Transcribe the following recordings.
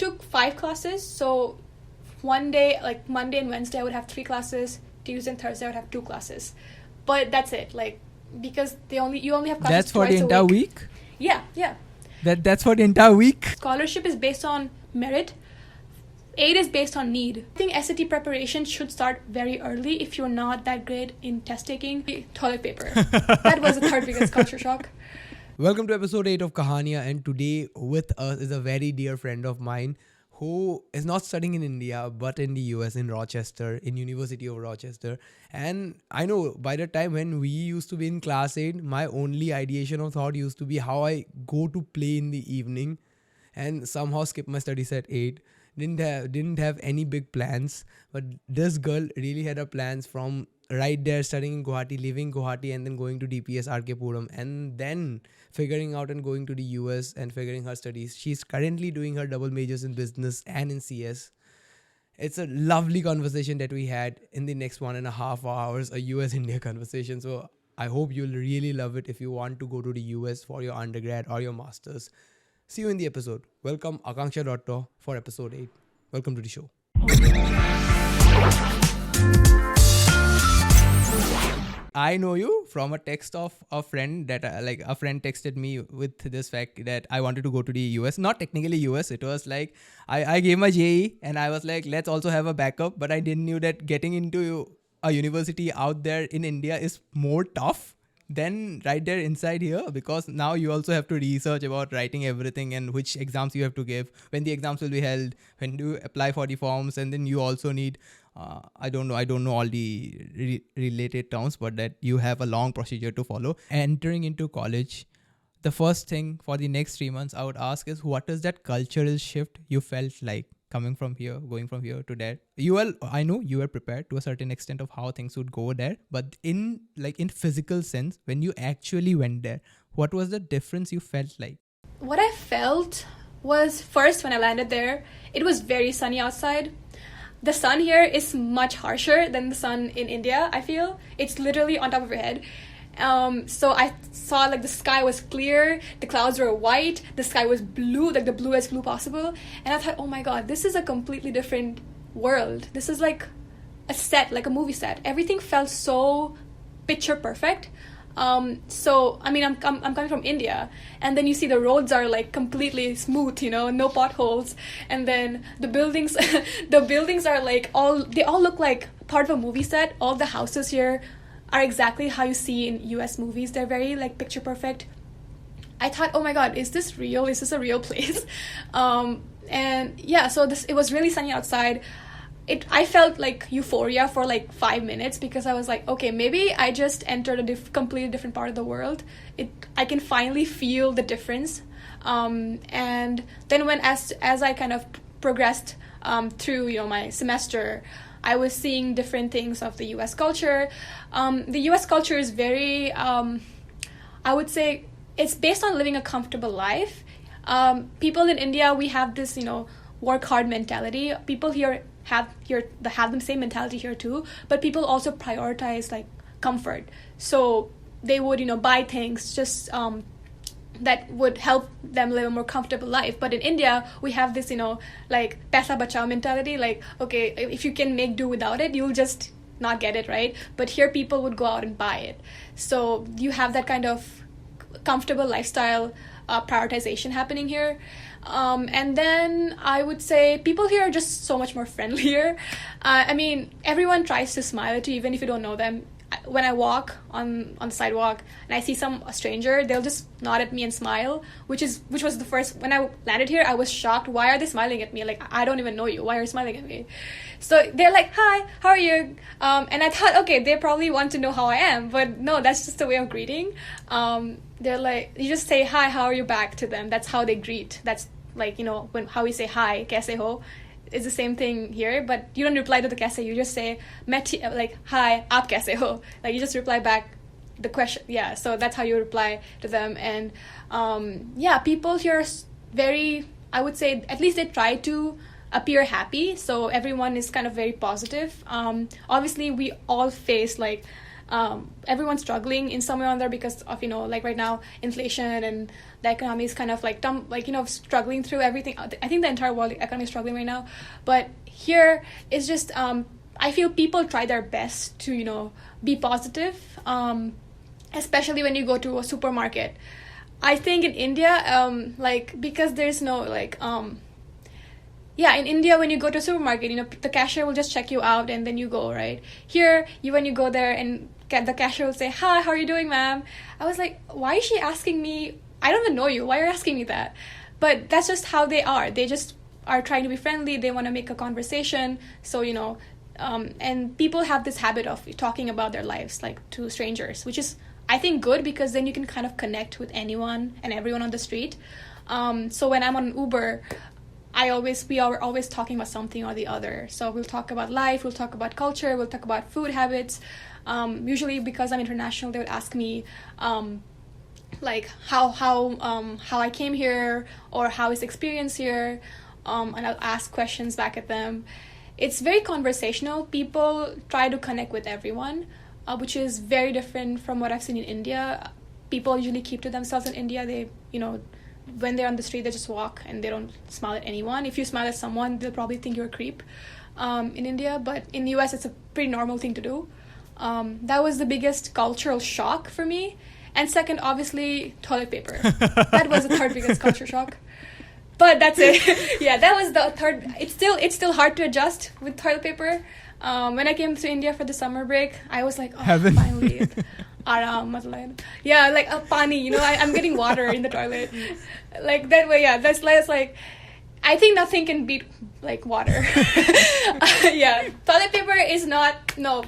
took 5 classes. So one day, like Monday and Wednesday, I would have 3 classes. Tuesday and Thursday, I would have 2 classes. But that's it. Like, because you only have classes That's for twice the entire a week. week? Yeah. That's for the entire week? Scholarship is based on merit. Aid is based on need. I think SAT preparation should start very early if you're not that great in test taking. Toilet paper. That was the third biggest culture shock. Welcome to episode 8 of Kahania, and today with us is a very dear friend of mine who is not studying in India but in the US, in Rochester, in University of Rochester. And I know by the time when we used to be in class 8, my only ideation of thought used to be how I go to play in the evening and somehow skip my studies at 8. Didn't have any big plans, but this girl really had her plans from right there, studying in Guwahati, leaving Guwahati and then going to DPS RKP and then figuring out and going to the US and figuring her studies. She's currently doing her double majors in business and in CS. It's a lovely conversation that we had in the next 1.5 hours, a US-India conversation. So I hope you'll really love it if you want to go to the US for your undergrad or your masters. See you in the episode. Welcome Aakanksha Dutta for episode 8. Welcome to the show. I know you from a text of a friend that a friend texted me with this fact that I wanted to go to the US. Not technically US. It was like I gave my JE and I was like, let's also have a backup. But I didn't know that getting into a university out there in India is more tough than right there inside here, because now you also have to research about writing everything and which exams you have to give, when the exams will be held, when do you apply for the forms, and then you also need I don't know all the related terms, but that you have a long procedure to follow. Entering into college, the first thing for the next 3 months I would ask is, what is that cultural shift you felt like coming from here, going from here to there? I know you were prepared to a certain extent of how things would go there, but in physical sense, when you actually went there, what was the difference you felt like? What I felt was, first, when I landed there, it was very sunny outside. The sun here is much harsher than the sun in India, I feel. It's literally on top of your head. So I saw the sky was clear, the clouds were white, the sky was blue, the bluest blue possible. And I thought, oh my God, this is a completely different world. This is like a set, like a movie set. Everything felt so picture perfect. So, I mean, I'm coming from India, and then you see the roads are completely smooth, no potholes. And then the buildings, are they all look like part of a movie set. All the houses here are exactly how you see in US movies. They're very picture perfect. I thought, oh my God, is this real? Is this a real place? And yeah, so it was really sunny outside. I felt euphoria for 5 minutes, because I was like, okay, maybe I just entered a completely different part of the world. I can finally feel the difference. And then as I kind of progressed through my semester, I was seeing different things of the US culture. The US culture is very, I would say, it's based on living a comfortable life. People in India, we have this, work hard mentality. People here have the same mentality here too, but people also prioritize comfort. So they would, buy things just that would help them live a more comfortable life. But in India, we have this, paisa bachao mentality. Okay, if you can make do without it, you'll just not get it, right? But here, people would go out and buy it. So you have that kind of comfortable lifestyle prioritization happening here. And then I would say people here are just so much more friendlier. I mean, everyone tries to smile at you, even if you don't know them. When I walk on the sidewalk and I see a stranger, they'll just nod at me and smile, which was the first. When I landed here, I was shocked. Why are they smiling at me? I don't even know you. Why are you smiling at me? So they're like, hi, how are you? And I thought, okay, they probably want to know how I am, but no, that's just a way of greeting. They're like, you just say hi, how are you back to them. That's how they greet. That's how we say hi, kaise ho. It's the same thing here, but you don't reply to the kaise. You just say, hi, aap kaise ho. You just reply back the question. Yeah, so that's how you reply to them. And people here are very, I would say, at least they try to appear happy. So everyone is kind of very positive. Obviously, we all face everyone's struggling in some way or other because of, like right now, inflation and the economy is kind of like struggling through everything. I think the entire world economy is struggling right now. But here it's just, I feel people try their best to, be positive, especially when you go to a supermarket. I think in India, because there's no, in India, when you go to a supermarket, the cashier will just check you out and then you go, right? Here, when you go there and the cashier will say, "Hi, how are you doing, ma'am?" I was like, why is she asking me? I don't even know you. Why are you asking me that? But that's just how they are. They just are trying to be friendly. They want to make a conversation. So, and people have this habit of talking about their lives, like, to strangers, which is, I think, good because then you can kind of connect with anyone and everyone on the street. So when I'm on an Uber, we are always talking about something or the other. So we'll talk about life, we'll talk about culture, we'll talk about food habits. Usually because I'm international, they would ask me, how I came here or how is experience here, and I'll ask questions back at them. It's very conversational. People try to connect with everyone, which is very different from what I've seen in India. People usually keep to themselves in India. They, when they're on the street, they just walk and they don't smile at anyone. If you smile at someone, they'll probably think you're a creep in India. But in the US, it's a pretty normal thing to do. That was the biggest cultural shock for me. And second, obviously, toilet paper. That was the third biggest culture shock. But that's it. Yeah, that was the third. It's still hard to adjust with toilet paper. When I came to India for the summer break, I was like, finally. Aram, yeah, like pani, I'm getting water in the toilet. Like that way, yeah, that's like, I think nothing can beat like water. Yeah, toilet paper is not, no.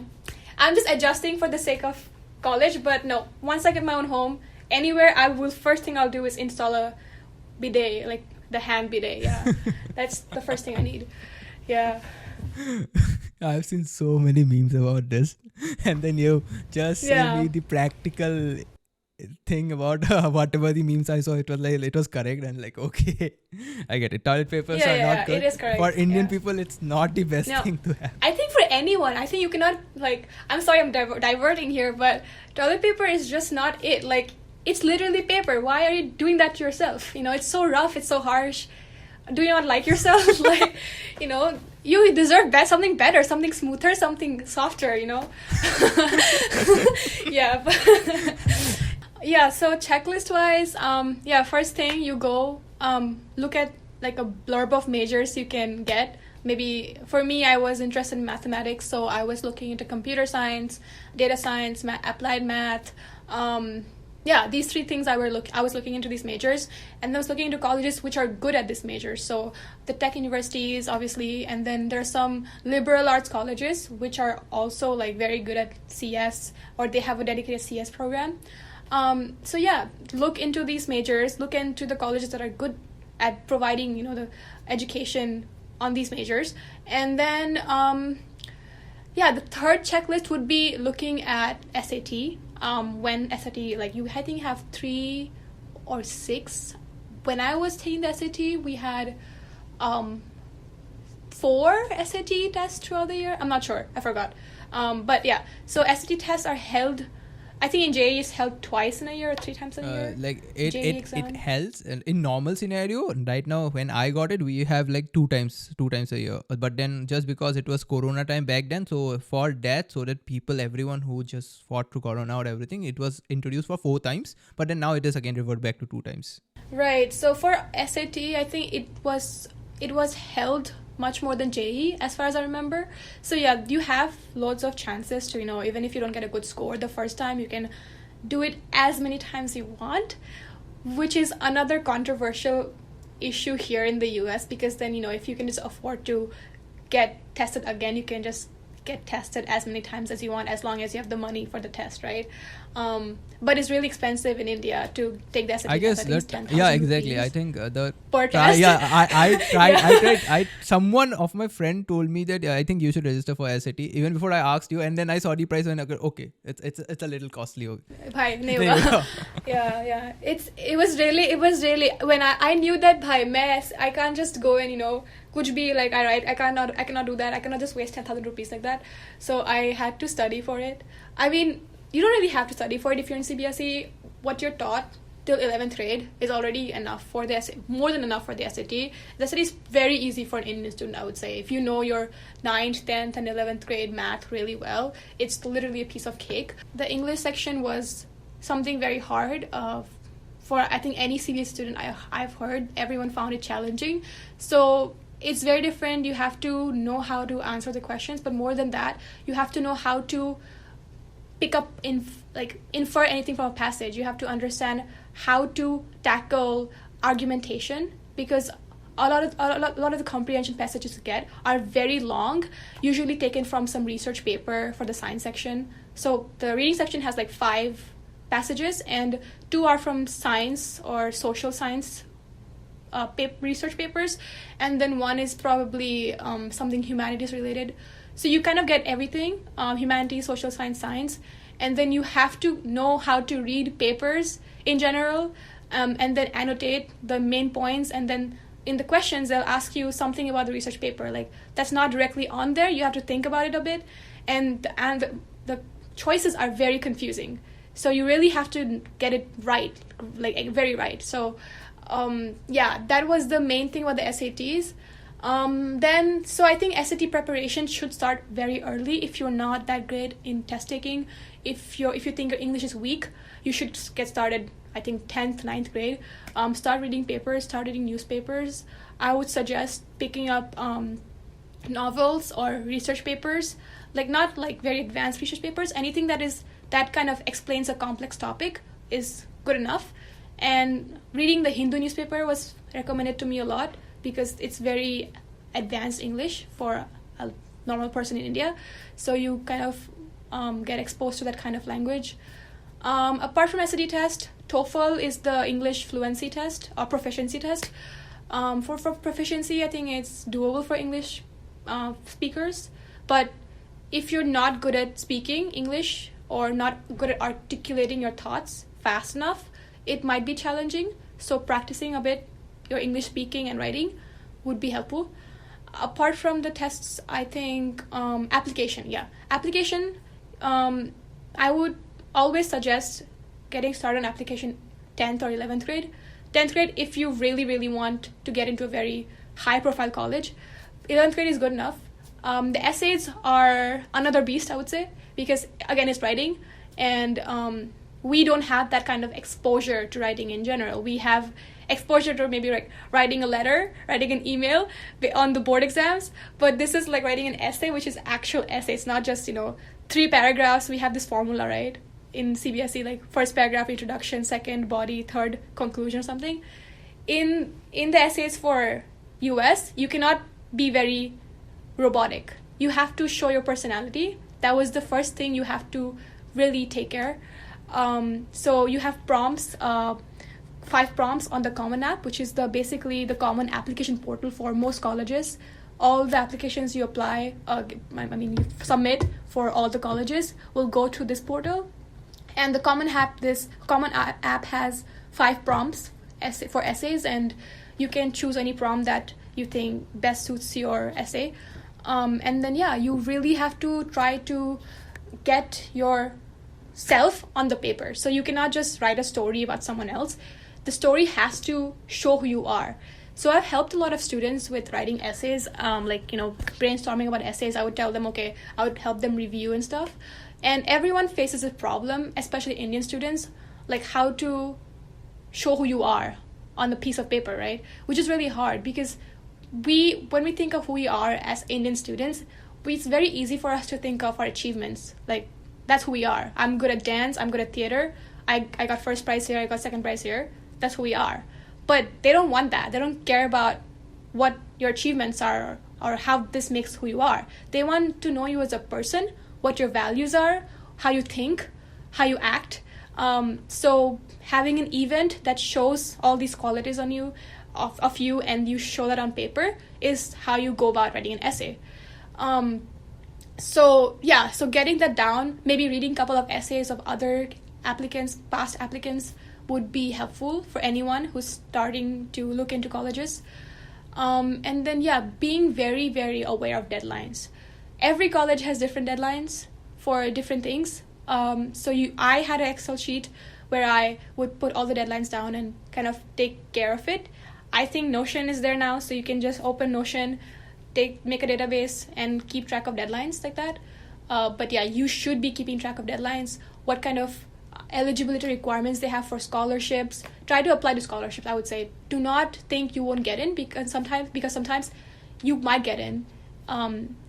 I'm just adjusting for the sake of college, but no, once I get my own home, anywhere, first thing I'll do is install a bidet, like the hand bidet, yeah. That's the first thing I need. Yeah. I've seen so many memes about this, and then you just say me the practical thing about whatever the memes I saw. It was correct, and like, okay, I get it. Toilet papers are not good. It is correct. For Indian people, it's not the best thing to have. I think for anyone, I think you cannot, like, I'm sorry I'm diverting here, but toilet paper is just not it. Like, it's literally paper. Why are you doing that to yourself? It's so rough, it's so harsh. Do you not like yourself? Like, you deserve something better, something smoother, something softer, Yeah. Yeah, so checklist wise, first thing you go, look at like a blurb of majors you can get. Maybe for me, I was interested in mathematics, so I was looking into computer science, data science, applied math. These three things I was looking into these majors, and I was looking into colleges which are good at this major. So the tech universities, obviously, and then there are some liberal arts colleges which are also like very good at CS, or they have a dedicated CS program. Look into these majors, look into the colleges that are good at providing, the education on these majors. And then, the third checklist would be looking at SAT. When SAT, like I think you have 3 or 6. When I was taking the SAT, we had 4 SAT tests throughout the year. I'm not sure. I forgot. So SAT tests are held, I think in JEE it's held twice in a year or 3 times in a year. It helps in normal scenario. Right now, when I got it, we have like 2 times a year. But then just because it was Corona time back then, so for that, so that everyone who just fought through Corona or everything, it was introduced for 4 times. But then now it is again revert back to 2 times. Right. So for SAT, I think it was held much more than JEE as far as I remember. So yeah, you have loads of chances to, even if you don't get a good score the first time, you can do it as many times you want, which is another controversial issue here in the US, because then, if you can just afford to get tested again, you can just get tested as many times as you want, as long as you have the money for the test, right? But it's really expensive in India to take the SAT. I guess exactly. I think per test. I tried. Someone of my friend told me that I think you should register for SAT even before I asked you, and then I saw the price and I go, okay, it's a little costly. Bhai, yeah. It was really when I knew that bhai, I can't just go and kuch bhi like I cannot do that. I cannot just waste 10,000 rupees like that. So I had to study for it. I mean, you don't really have to study for it if you're in CBSE. What you're taught till 11th grade is already enough for the SAT, more than enough for the SAT. The SAT is very easy for an Indian student, I would say. If you know your 9th, 10th, and 11th grade math really well, it's literally a piece of cake. The English section was something very hard for, I think, any CBSE student I've heard. Everyone found it challenging. So it's very different. You have to know how to answer the questions, but more than that, you have to know how to pick up, infer anything from a passage. You have to understand how to tackle argumentation, because a lot of the comprehension passages you get are very long, usually taken from some research paper for the science section. So the reading section has like 5 passages, and 2 are from science or social science research papers, and then 1 is probably something humanities related. So you kind of get everything, humanities, social science, science, and then you have to know how to read papers in general, and then annotate the main points, and then in the questions they'll ask you something about the research paper, like that's not directly on there. You have to think about it a bit, and the choices are very confusing, so you really have to get it right, like very right. So that was the main thing about the SATs. So I think SAT preparation should start very early. If you're not that great in test taking, if you think your English is weak, you should get started, I think, 10th, 9th grade. Start reading papers, start reading newspapers. I would suggest picking up novels or research papers, like not like very advanced research papers. Anything that kind of explains a complex topic is good enough. And reading the Hindu newspaper was recommended to me a lot, because it's very advanced English for a normal person in India. So you kind of get exposed to that kind of language. Apart from SAT test, TOEFL is the English fluency test or proficiency test. For proficiency, I think it's doable for English speakers. But if you're not good at speaking English or not good at articulating your thoughts fast enough, it might be challenging. So practicing a bit your English speaking and writing would be helpful. Apart from the tests, I think application. I would always suggest getting started on application 10th or 11th grade. 10th grade if you really, really want to get into a very high-profile college. 11th grade is good enough. The essays are another beast, I would say, because, again, it's writing, and we don't have that kind of exposure to writing in general. We have exposure to maybe like writing a letter, writing an email on the board exams, but this is like writing an essay, which is actual essay. It's not just 3 paragraphs. We have this formula, right, in CBSE, like first paragraph introduction, second body, third conclusion or something. In the essays for US, you cannot be very robotic. You have to show your personality. That was the first thing you have to really take care. So you have prompts, 5 prompts on the Common App, which is basically the common application portal for most colleges. All the applications you apply, you submit for all the colleges will go to this portal. And the this Common App has 5 prompts for essays, and you can choose any prompt that you think best suits your essay. And then, you really have to try to get yourself on the paper. So you cannot just write a story about someone else. The story has to show who you are. So I've helped a lot of students with writing essays, brainstorming about essays. I would tell them, I would help them review and stuff. And everyone faces a problem, especially Indian students, like how to show who you are on a piece of paper, right? Which is really hard, because when we think of who we are as Indian students, it's very easy for us to think of our achievements. Like, that's who we are. I'm good at dance, I'm good at theater, I got first prize here, I got second prize here. That's who we are. But they don't want that. They don't care about what your achievements are or how this makes who you are. They want to know you as a person, what your values are, how you think, how you act. So having an event that shows all these qualities on you, of you, and you show that on paper, is how you go about writing an essay. So getting that down, maybe reading a couple of essays of other applicants, past applicants, would be helpful for anyone who's starting to look into colleges. And then, being very, very aware of deadlines. Every college has different deadlines for different things. I had an Excel sheet where I would put all the deadlines down and kind of take care of it. I think Notion is there now, so you can just open Notion, make a database, and keep track of deadlines like that. But yeah, you should be keeping track of deadlines, what kind of eligibility requirements they have for scholarships. Try to apply to scholarships, I would say. Do not think you won't get in, because sometimes you might get in.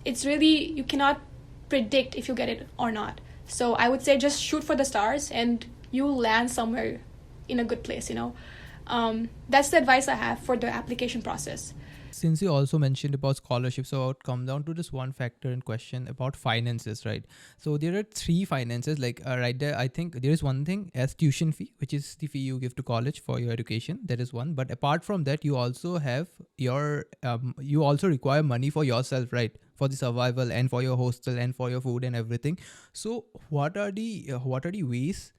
It's really, you cannot predict if you get it or not. So I would say just shoot for the stars and you'll land somewhere in a good place, That's the advice I have for the application process. Since you also mentioned about scholarships, so I'll come down to this one factor in question about finances, right? So there are three finances, like right there, I think there is one thing as tuition fee, which is the fee you give to college for your education. That is one. But apart from that, you also have you also require money for yourself, right? For the survival and for your hostel and for your food and everything. So what are the ways?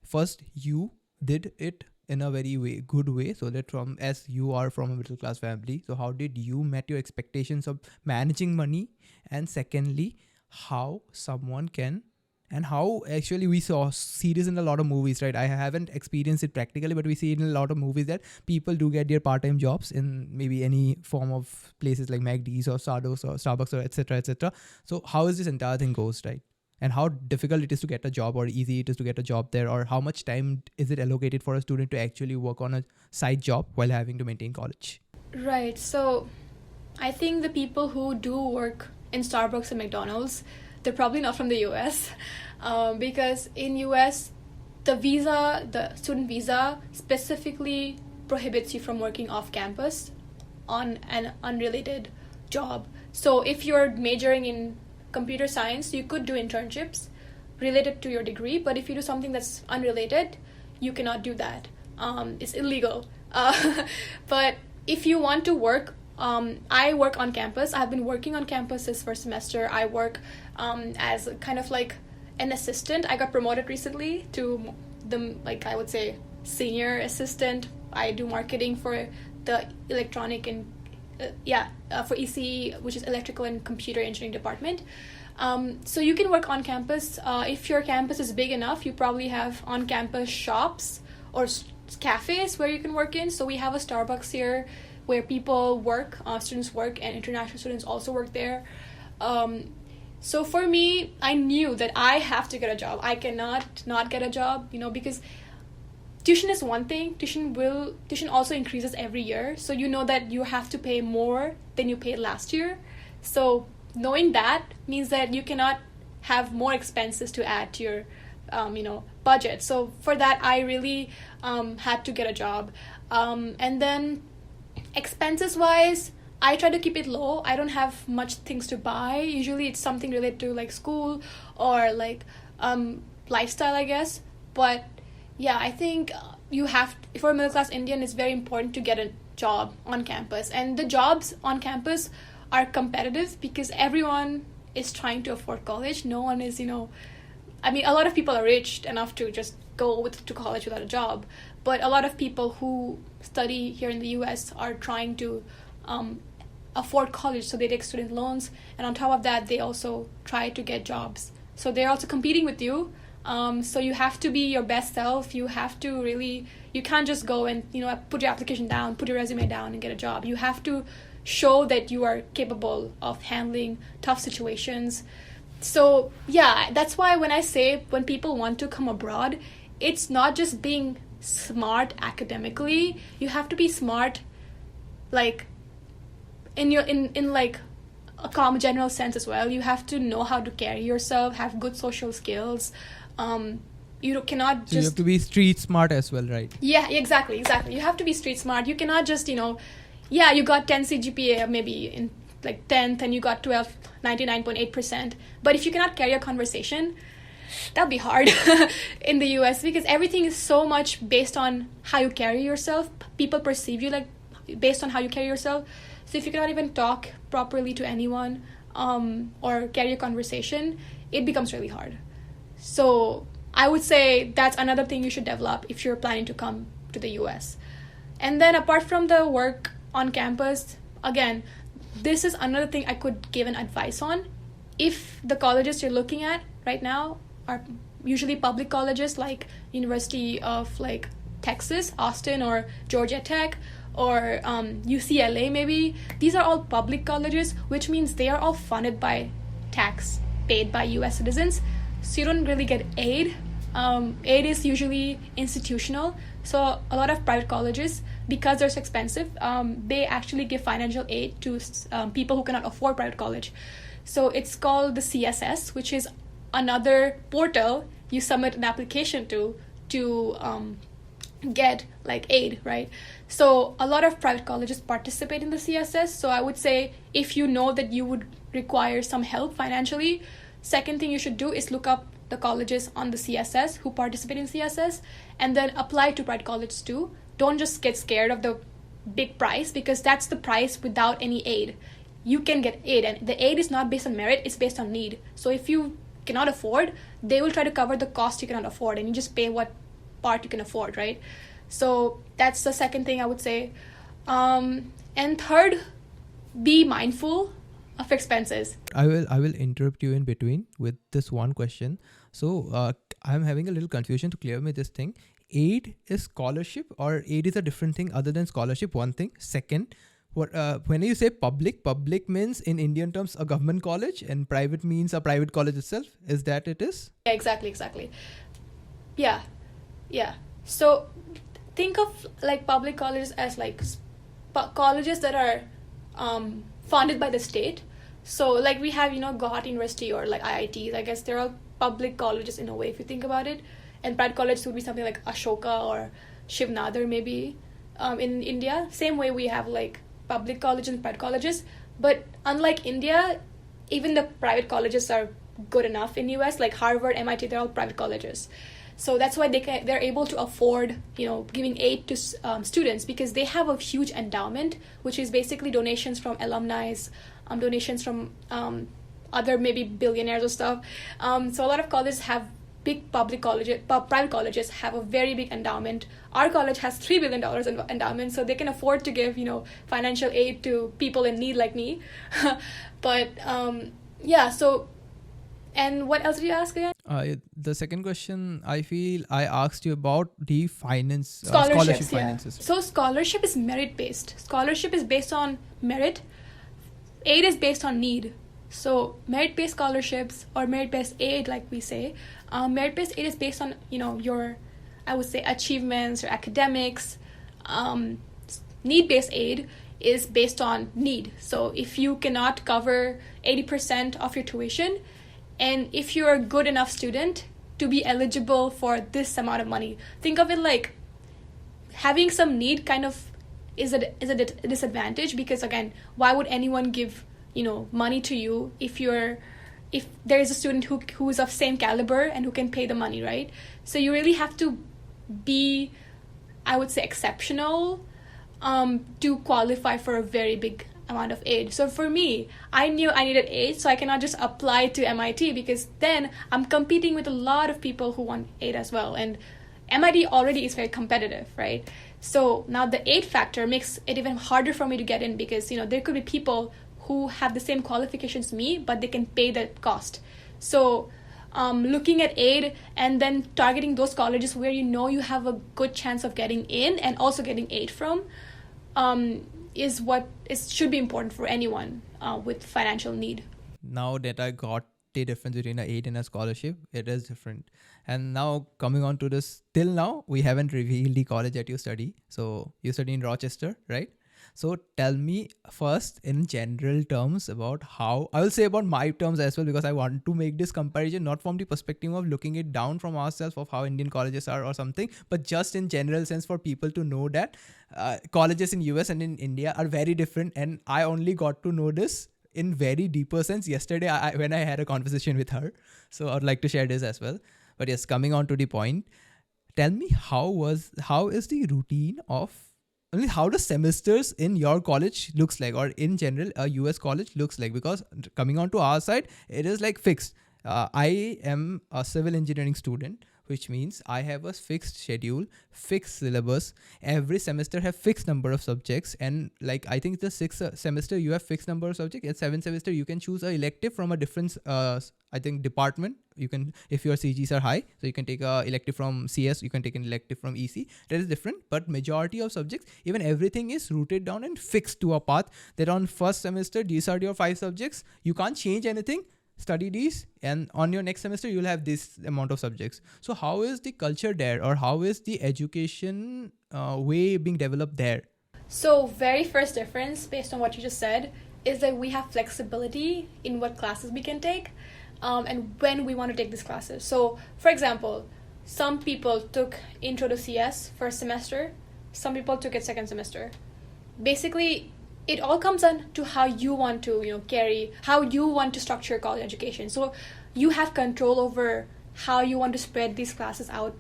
First, you did it in a very good way, so that as you are from a middle class family, so how did you met your expectations of managing money? And secondly, how someone can, and how actually we see this in a lot of movies, right? I haven't experienced it practically, but we see it in a lot of movies that people do get their part-time jobs in maybe any form of places like McD's or Starbucks or etc. So how is this entire thing goes, right? And how difficult it is to get a job, or easy it is to get a job there, or how much time is it allocated for a student to actually work on a side job while having to maintain college? Right. So I think the people who do work in Starbucks and McDonald's, they're probably not from the US, because in US, the student visa specifically prohibits you from working off campus on an unrelated job. So if you're majoring in computer science, you could do internships related to your degree, but if you do something that's unrelated, you cannot do that. It's illegal. But if you want to work, I work on campus. I've been working on campus this first semester. I work as kind of like an assistant. I got promoted recently to I would say senior assistant. I do marketing for the electronic and for ECE, which is electrical and computer engineering department. So you can work on campus. If your campus is big enough, you probably have on-campus shops or cafes where you can work in. So we have a Starbucks here where people work, students work, and international students also work there. So for me, I knew that I have to get a job. I cannot not get a job, because tuition is one thing. Tuition also increases every year. So you know that you have to pay more than you paid last year. So knowing that means that you cannot have more expenses to add to your, budget. So for that, I really had to get a job. And then expenses-wise, I try to keep it low. I don't have much things to buy. Usually it's something related to like school or like lifestyle, I guess. But yeah, I think for a middle-class Indian, it's very important to get a job on campus. And the jobs on campus are competitive because everyone is trying to afford college. No one is, a lot of people are rich enough to just go to college without a job. But a lot of people who study here in the US are trying to afford college. So they take student loans. And on top of that, they also try to get jobs. So they're also competing with you. So you have to be your best self. You have to you can't just go and, put your application down, put your resume down and get a job. You have to show that you are capable of handling tough situations. So yeah, that's why when people want to come abroad, it's not just being smart academically. You have to be smart, like in like a common general sense as well. You have to know how to carry yourself, have good social skills. You cannot just... So you have to be street smart as well, right? Yeah, exactly. You have to be street smart. You cannot just, you got 10 CGPA maybe in like 10th and you got 12, 99.8%. But if you cannot carry a conversation, that'll be hard in the US because everything is so much based on how you carry yourself. People perceive you like based on how you carry yourself. So if you cannot even talk properly to anyone or carry a conversation, it becomes really hard. So I would say that's another thing you should develop if you're planning to come to the US. And then apart from the work on campus, again, this is another thing I could give an advice on. If the colleges you're looking at right now are usually public colleges like University of like Texas, Austin, or Georgia Tech, or UCLA maybe. These are all public colleges, which means they are all funded by tax paid by US citizens. So you don't really get aid. Aid is usually institutional. So a lot of private colleges, because they're so expensive, they actually give financial aid to people who cannot afford private college. So it's called the CSS, which is another portal you submit an application to get like aid, right? So a lot of private colleges participate in the CSS. So I would say if you know that you would require some help financially, second thing you should do is look up the colleges on the CSS who participate in CSS and then apply to private colleges too. Don't just get scared of the big price, because that's the price without any aid. You can get aid, and the aid is not based on merit, it's based on need. So if you cannot afford, they will try to cover the cost you cannot afford, and you just pay what part you can afford, right? So that's the second thing I would say. And third, be mindful of expenses. I will interrupt you in between with this one question. So I'm having a little confusion to clear me this thing. Aid is scholarship, or aid is a different thing other than scholarship? One thing. Second, what when you say public means in Indian terms a government college, and private means a private college itself. Is that it is? Yeah, exactly. Yeah. So think of like public colleges as like colleges that are funded by the state. So like we have, Guwahati University or like IITs. I guess they're all public colleges in a way if you think about it. And private colleges would be something like Ashoka or Shiv Nadar maybe in India. Same way we have like public colleges and private colleges. But unlike India, even the private colleges are good enough in US, like Harvard, MIT, they're all private colleges. So that's why they're able to afford, giving aid to students, because they have a huge endowment, which is basically donations from alumni, donations from other maybe billionaires or stuff. So a lot of colleges have big private colleges have a very big endowment. Our college has $3 billion in endowment, so they can afford to give, financial aid to people in need like me. But so. And what else did you ask again? The second question, I feel I asked you about the scholarship finances. So scholarship is merit-based. Scholarship is based on merit. Aid is based on need. So merit-based scholarships or merit-based aid, like we say, merit-based aid is based on, your, I would say, achievements or academics. Need-based aid is based on need. So if you cannot cover 80% of your tuition, and if you're a good enough student to be eligible for this amount of money, think of it like having some need kind of is a disadvantage, because again, why would anyone give money to you if there is a student who is of same caliber and who can pay the money, right? So you really have to be, I would say, exceptional to qualify for a very big amount of aid. So for me, I knew I needed aid, so I cannot just apply to MIT, because then I'm competing with a lot of people who want aid as well, and MIT already is very competitive, right? So now the aid factor makes it even harder for me to get in, because there could be people who have the same qualifications as me, but they can pay the cost. So looking at aid and then targeting those colleges where you have a good chance of getting in and also getting aid from is what should be important for anyone with financial need. Now that I got the difference between an aid and a scholarship, it is different. And now coming on to this, till now we haven't revealed the college that you study. So you study in Rochester, right? So tell me first in general terms about how, I will say about my terms as well, because I want to make this comparison not from the perspective of looking it down from ourselves of how Indian colleges are or something, but just in general sense for people to know that colleges in US and in India are very different. And I only got to know this in very deeper sense yesterday when I had a conversation with her. So I would like to share this as well. But yes, coming on to the point, tell me how is the routine of, how the semesters in your college looks like, or in general a US college looks like? Because coming on to our side, it is like fixed. I am a civil engineering student, which means I have a fixed schedule, fixed syllabus. Every semester have fixed number of subjects, and like I think the sixth semester you have fixed number of subjects. At seventh semester you can choose a elective from a different I think department. You can, if your CGs are high, so you can take a elective from CS, you can take an elective from EC. That is different, but majority of subjects, even everything is rooted down and fixed to a path that on first semester these are your 5 subjects. You can't change anything. Study these, and on your next semester you'll have this amount of subjects. So how is the culture there, or how is the education way being developed there? So very first difference based on what you just said is that we have flexibility in what classes we can take, and when we want to take these classes. So for example, some people took Intro to CS first semester, some people took it second semester. Basically, it all comes down to how you want to, how you want to structure college education. So you have control over how you want to spread these classes out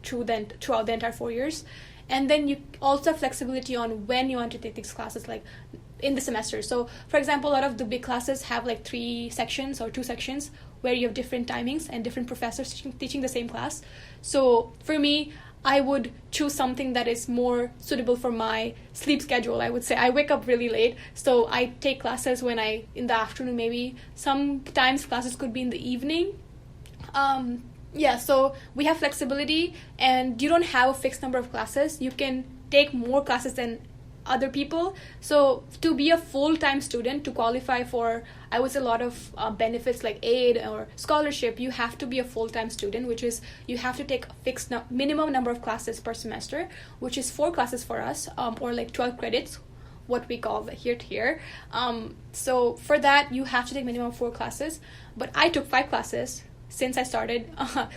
throughout the entire 4 years. And then you also have flexibility on when you want to take these classes, like in the semester. So for example, a lot of the big classes have like 3 sections or 2 sections where you have different timings and different professors teaching the same class. So for me, I would choose something that is more suitable for my sleep schedule. I would say I wake up really late, so I take classes in the afternoon maybe. Sometimes classes could be in the evening. So we have flexibility, and you don't have a fixed number of classes. You can take more classes than other people. So to be a full-time student, to qualify for, I would say, a lot of benefits like aid or scholarship, you have to be a full-time student, which is you have to take a fixed minimum number of classes per semester, which is 4 classes for us, or like 12 credits, what we call the here. So for that, you have to take minimum 4 classes. But I took 5 classes since I started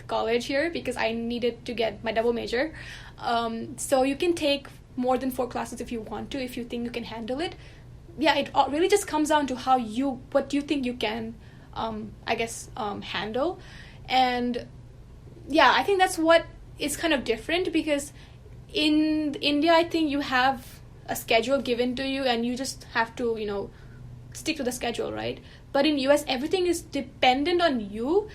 college here because I needed to get my double major. So you can take more than 4 classes if you want to, if you think you can handle it. Yeah, it really just comes down to what you think you can, handle. And yeah, I think that's what is kind of different, because in India, I think you have a schedule given to you and you just have to, stick to the schedule, right? But in US, everything is dependent on you.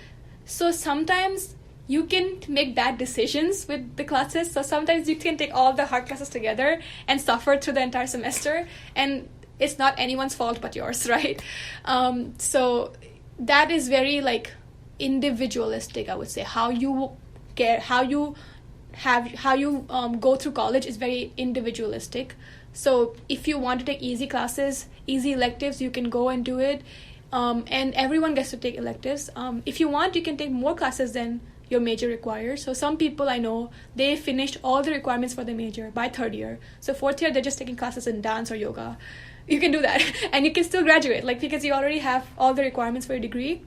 So sometimes you can make bad decisions with the classes. So sometimes you can take all the hard classes together and suffer through the entire semester. And it's not anyone's fault but yours, right? So that is very individualistic, I would say. How you go through college is very individualistic. So if you want to take easy classes, easy electives, you can go and do it. And everyone gets to take electives. If you want, you can take more classes than your major requires. So some people I know, they finished all the requirements for the major by 3rd year. So 4th year, they're just taking classes in dance or yoga. You can do that. And you can still graduate, because you already have all the requirements for your degree.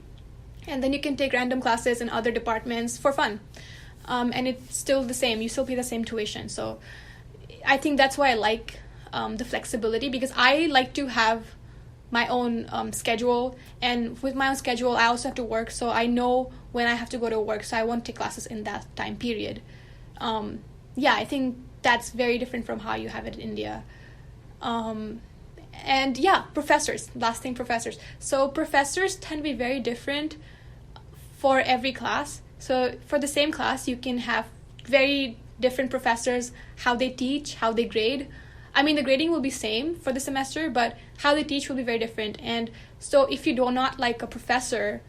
And then you can take random classes in other departments for fun. And it's still the same. You still pay the same tuition. So I think that's why I like the flexibility, because I like to have my own schedule, and with my own schedule I also have to work, so I know when I have to go to work, so I won't take classes in that time period. I think that's very different from how you have it in India. And yeah, professors, last thing, professors. So professors tend to be very different for every class. So for the same class, you can have very different professors, how they teach, how they grade. I mean, the grading will be same for the semester, but how they teach will be very different. And so if you do not like a professor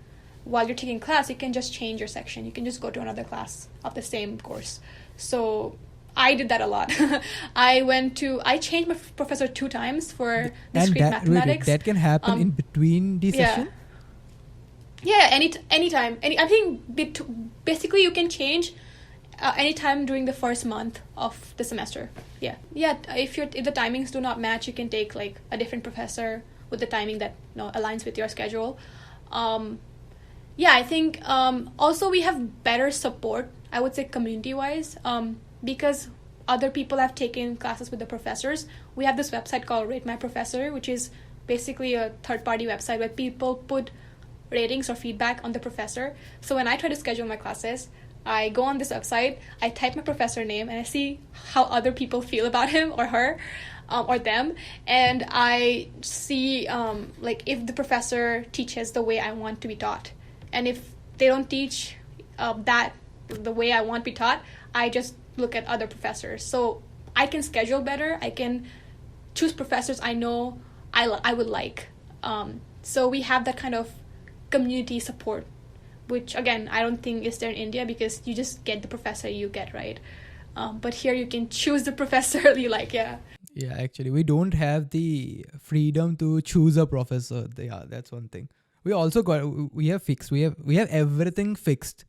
while you're taking class, you can just change your section. You can just go to another class of the same course. So I did that a lot. I changed my professor 2 times for discrete mathematics. That can happen in between the session? Yeah, anytime. I think basically you can change anytime during the first month of the semester. Yeah. If the timings do not match, you can take a different professor with the timing that aligns with your schedule. I think also we have better support, I would say, community-wise, because other people have taken classes with the professors. We have this website called Rate My Professor, which is basically a third-party website where people put ratings or feedback on the professor. So when I try to schedule my classes, I go on this website, I type my professor name, and I see how other people feel about him or her or them. And I see if the professor teaches the way I want to be taught. And if they don't teach that the way I want to be taught, I just look at other professors. So I can schedule better. I can choose professors I know I would like. So we have that kind of community support, which again I don't think is there in India, because you just get the professor you get, right? But here you can choose the professor you like. Yeah, actually, we don't have the freedom to choose a professor. Yeah, that's one thing. We also we have everything fixed.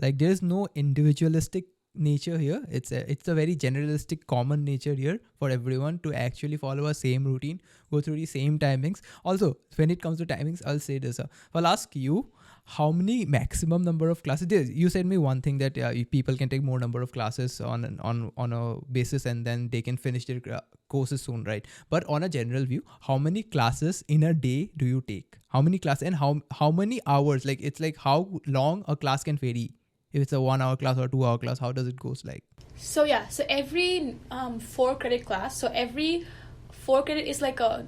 Like there is no individualistic nature here. It's a very generalistic common nature here for everyone to actually follow a same routine, go through the same timings. Also, when it comes to timings, I'll say this. I'll ask you, how many maximum number of classes? You said me one thing that people can take more number of classes on a basis, and then they can finish their courses soon, right? But on a general view, how many classes in a day do you take? How many classes, and how many hours? Like it's like how long a class can vary. If it's a 1 hour class or 2 hour class, how does it goes like? So every 4 credit class. So every 4 credit is like a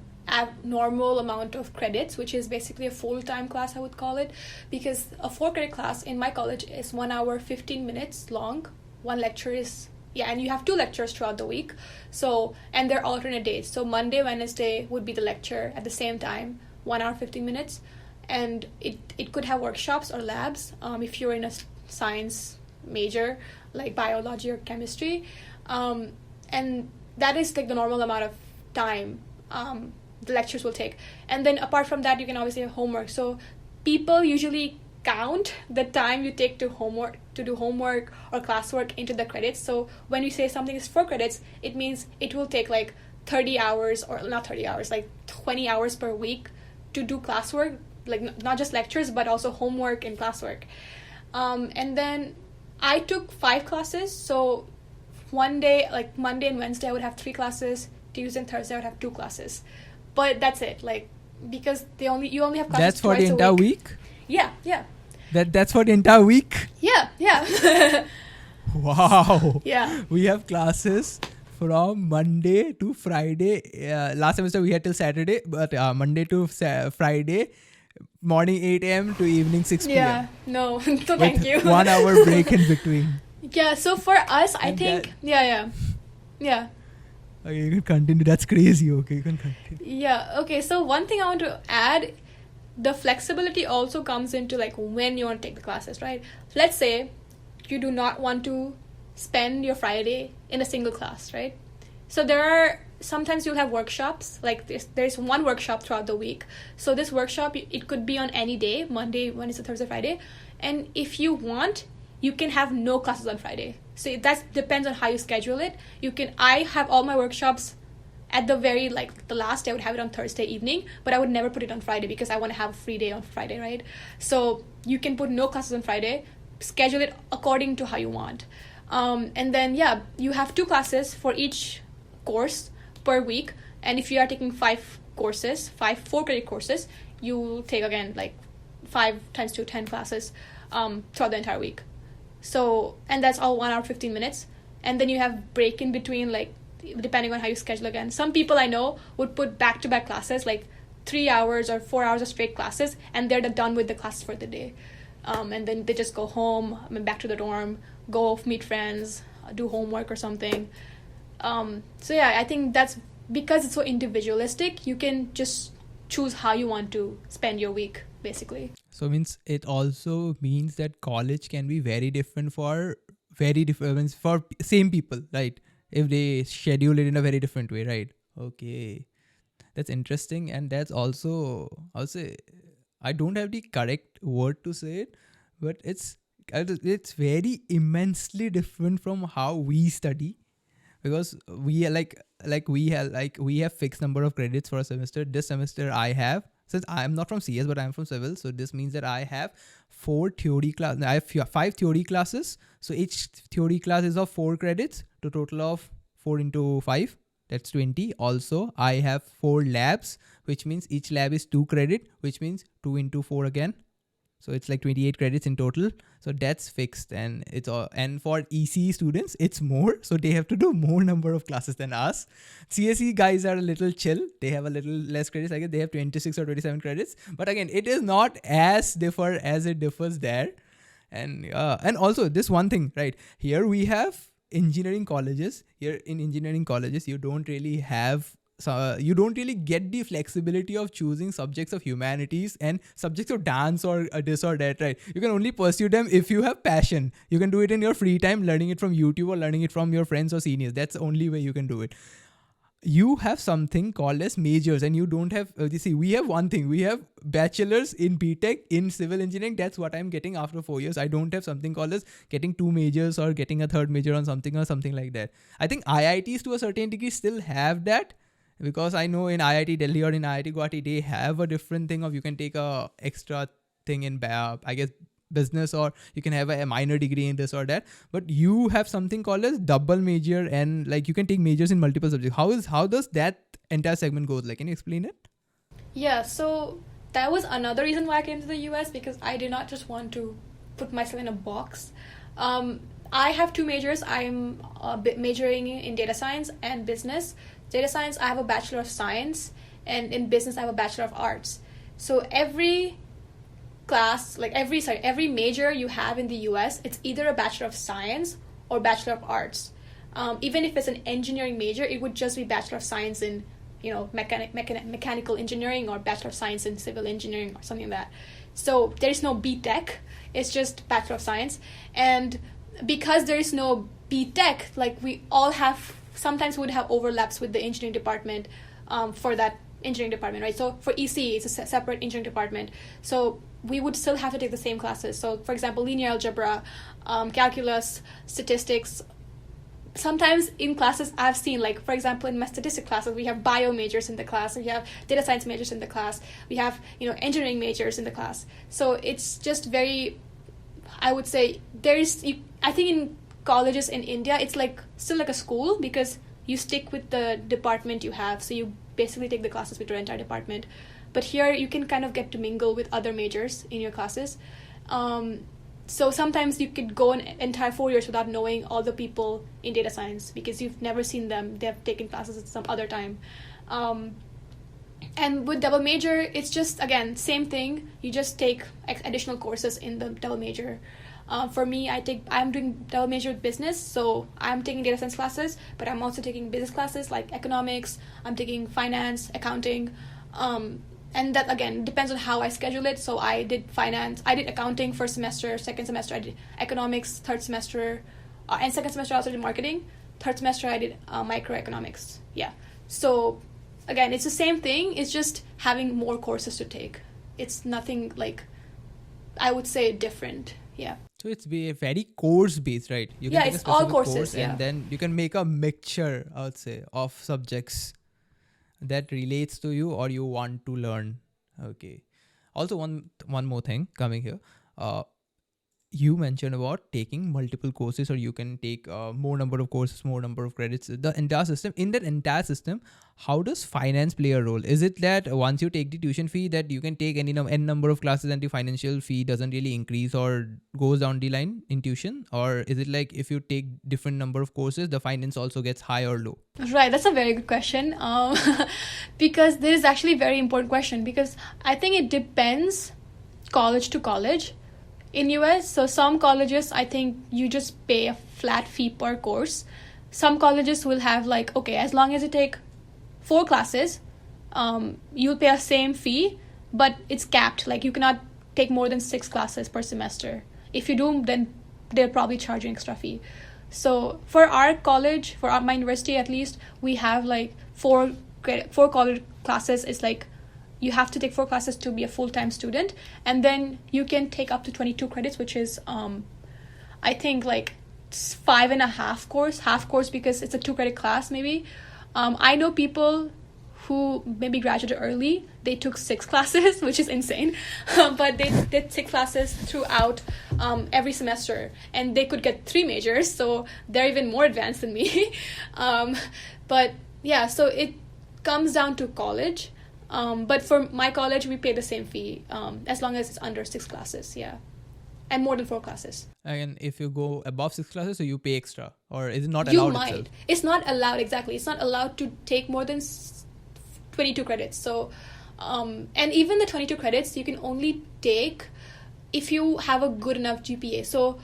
normal amount of credits, which is basically a full-time class, I would call it, because a 4 credit class in my college is 1 hour 15 minutes long. One lecture is and you have 2 lectures throughout the week. So, and they're alternate days. So Monday, Wednesday would be the lecture at the same time, 1 hour 15 minutes, and it could have workshops or labs if you're in a science major like biology or chemistry, and that is like the normal amount of time the lectures will take. And then apart from that, you can obviously have homework. So people usually count the time you take to do homework or classwork into the credits. So when you say something is 4 credits, it means it will take like 30 hours, or not 30 hours, like 20 hours per week to do classwork, like not just lectures but also homework and classwork. And then I took 5 classes. So one day, like Monday and Wednesday, I would have 3 classes. Tuesday and Thursday, I would have 2 classes. But that's it, like, because you only have classes. That's for the entire week? Yeah. That's for the entire week? Yeah. Wow. Yeah. We have classes from Monday to Friday. Last semester we had till Saturday, but Monday to Friday, morning 8 a.m. to evening 6 p.m. Yeah, no, so thank you. 1 hour break in between. Yeah, so for us, I think, yeah. Okay, you can continue. That's crazy. Okay, you can continue. Yeah, okay, so one thing I want to add, the flexibility also comes into like when you want to take the classes, right? Let's say you do not want to spend your Friday in a single class, right? So sometimes you'll have workshops, like there's one workshop throughout the week. So this workshop, it could be on any day, Monday, Wednesday, Thursday, Friday. And if you want, you can have no classes on Friday. So that depends on how you schedule it. I have all my workshops at the very, like the last day I would have it on Thursday evening, but I would never put it on Friday because I want to have a free day on Friday, right? So you can put no classes on Friday, schedule it according to how you want. And then, you have 2 classes for each course per week. And if you are taking 5 courses, 4 credit courses, you take again like 5 times 2, 10 classes throughout the entire week. So, and that's all 1 hour 15 minutes. And then you have break in between, like depending on how you schedule again. Some people I know would put back-to-back classes, like 3 hours or 4 hours of straight classes, and they're done with the classes for the day. And then they just go home, back to the dorm, go meet friends, do homework or something. So I think that's because it's so individualistic. You can just choose how you want to spend your week, basically. So it also means that college can be very different for same people, right? If they schedule it in a very different way, right? Okay, that's interesting. And that's also, I'll say, I don't have the correct word to say it, but it's very immensely different from how we study, because we are we have fixed number of credits for a semester. This semester I have, since I am not from CS but I am from civil, so this means that I have 4 theory classes. I have 5 theory classes. So each theory class is of 4 credits, to total of 4 into 5. That's 20. Also, I have 4 labs, which means each lab is 2 credit, which means 2 into 4 again. So it's like 28 credits in total. So that's fixed, and and for ECE students, it's more. So they have to do more number of classes than us. CSE guys are a little chill. They have a little less credits. I guess they have 26 or 27 credits. But again, it is not as differ as it differs there. And also this one thing, right? Here we have engineering colleges. Here in engineering colleges, you don't really have. So you don't really get the flexibility of choosing subjects of humanities and subjects of dance or this or that, right? You can only pursue them if you have passion. You can do it in your free time, learning it from YouTube or learning it from your friends or seniors. That's the only way you can do it. You have something called as majors, and you don't have, you see, we have one thing. We have bachelors in BTech in civil engineering. That's what I'm getting after 4 years. I don't have something called as getting 2 majors or getting a third major on something or something like that. I think IITs to a certain degree still have that, because I know in IIT Delhi or in IIT Guwahati, they have a different thing of you can take a extra thing in, I guess, business, or you can have a minor degree in this or that. But you have something called as double major, and like you can take majors in multiple subjects. How does that entire segment goes? Like, can you explain it? Yeah, so that was another reason why I came to the US, because I did not just want to put myself in a box. I have 2 majors. I'm majoring in data science and business. Data science, I have a Bachelor of Science, and in business, I have a Bachelor of Arts. So every class, like every major you have in the US, it's either a Bachelor of Science or Bachelor of Arts. Even if it's an engineering major, it would just be Bachelor of Science in, mechanical engineering, or Bachelor of Science in civil engineering or something like that. So there's no BTech, it's just Bachelor of Science. And because there's no BTech, like we all have, sometimes we would have overlaps with the engineering department for that engineering department, right? So for EC, it's a separate engineering department. So we would still have to take the same classes. So for example, linear algebra, calculus, statistics. Sometimes in classes I've seen, like for example in my statistics classes, we have bio majors in the class, we have data science majors in the class, we have engineering majors in the class. So it's just very, I would say I think in colleges in India, it's like still like a school, because you stick with the department you have. So you basically take the classes with your entire department. But here you can kind of get to mingle with other majors in your classes. So sometimes you could go an entire 4 years without knowing all the people in data science, because you've never seen them. They've taken classes at some other time. And with double major, it's just, again, same thing. You just take additional courses in the double major. For me, I'm doing double major with business, so I'm taking data science classes, but I'm also taking business classes like economics. I'm taking finance, accounting, and that again depends on how I schedule it. So I did accounting first semester, second semester I did economics, third semester, and second semester I also did marketing. Third semester I did microeconomics. Yeah. So again, it's the same thing. It's just having more courses to take. It's nothing like, I would say, different. Yeah. So it's very course based, right? You can take it's a specific all courses, course, and then you can make a mixture, I would say, of subjects that relates to you or you want to learn. Okay. Also, one more thing coming here. You mentioned about taking multiple courses, or you can take more number of courses, more number of credits. The entire system, in that entire system, how does finance play a role? Is it that once you take the tuition fee, that you can take n number of classes and the financial fee doesn't really increase or goes down the line in tuition? Or is it like if you take different number of courses, the finance also gets high or low? Right, that's a very good question. Because this is actually a very important question, because I think it depends college to college. In US, so some colleges, I think you just pay a flat fee per course. Some colleges will have like, okay, as long as you take 4 classes, you'll pay a same fee, but it's capped. Like you cannot take more than 6 classes per semester. If you do, then they'll probably charge you an extra fee. So for our college, my university at least, we have like 4 college classes. It's like you have to take 4 classes to be a full-time student, and then you can take up to 22 credits, which is I think like 5.5 half course, because it's a 2 credit class maybe. I know people who maybe graduated early, they took 6 classes, which is insane. But they did 6 classes throughout every semester, and they could get 3 majors, so they're even more advanced than me. But yeah, so it comes down to college. But for my college, we pay the same fee as long as it's under 6 classes, yeah. And more than 4 classes. And if you go above 6 classes, so you pay extra? Or is it not allowed? You might. Itself? It's not allowed, exactly. It's not allowed to take more than 22 credits. So, and even the 22 credits, you can only take if you have a good enough GPA. So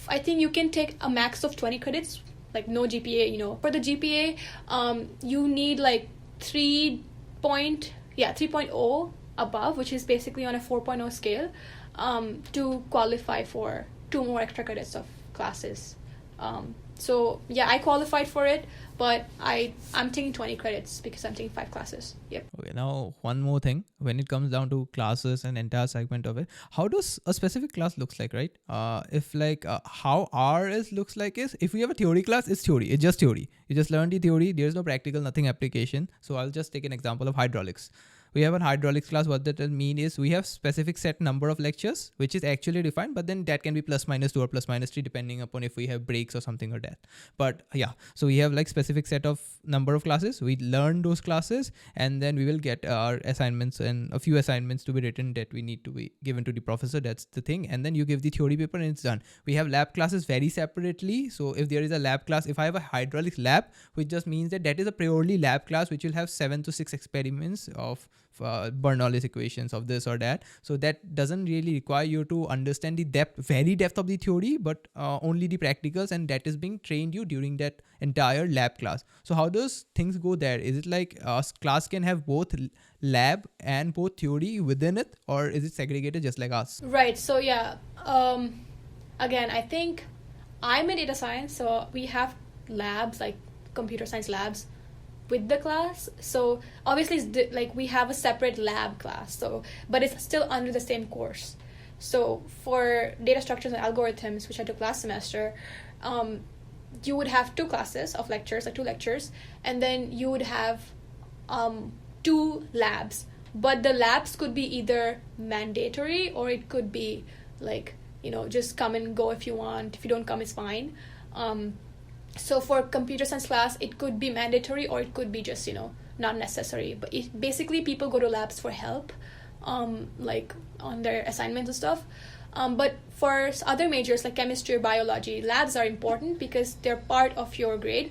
I think you can take a max of 20 credits, like no GPA, you know. For the GPA, you need like 3.0 above, which is basically on a 4.0 scale, to qualify for 2 more extra credits of classes. So yeah, I qualified for it, but I'm taking 20 credits because I'm taking 5 classes. Yep. Okay, now one more thing. When it comes down to classes and entire segment of it, how does a specific class looks like, right? If like how ours looks like is, if we have a theory class, it's theory. It's just theory. You just learn the theory. There's no practical, nothing application. So I'll just take an example of hydraulics. We have a hydraulics class. What that mean is we have specific set number of lectures, which is actually defined, but then that can be +-2 or +-3 depending upon if we have breaks or something or that. But yeah, so we have like specific set of number of classes. We learn those classes and then we will get our assignments and a few assignments to be written that we need to be given to the professor. That's the thing. And then you give the theory paper and it's done. We have lab classes very separately. So if there is a lab class, if I have a hydraulics lab, which just means that is a purely lab class, which will have 7 to 6 experiments of Bernoulli's equations of this or that. So that doesn't really require you to understand the very depth of the theory, but only the practicals, and that is being trained you during that entire lab class. So how does things go there? Is it like a class can have both lab and both theory within it, or is it segregated just like us? Right. So yeah, again, I think I'm in data science, so we have labs, like computer science labs with the class. So obviously it's like we have a separate lab class, so but it's still under the same course. So for data structures and algorithms, which I took last semester, you would have 2 classes of lectures, like 2 lectures, and then you would have 2 labs. But the labs could be either mandatory or it could be like, you know, just come and go if you want. If you don't come, it's fine. So for computer science class, it could be mandatory or it could be just, you know, not necessary. But basically people go to labs for help, like on their assignments and stuff. But for other majors like chemistry or biology, labs are important because they're part of your grade.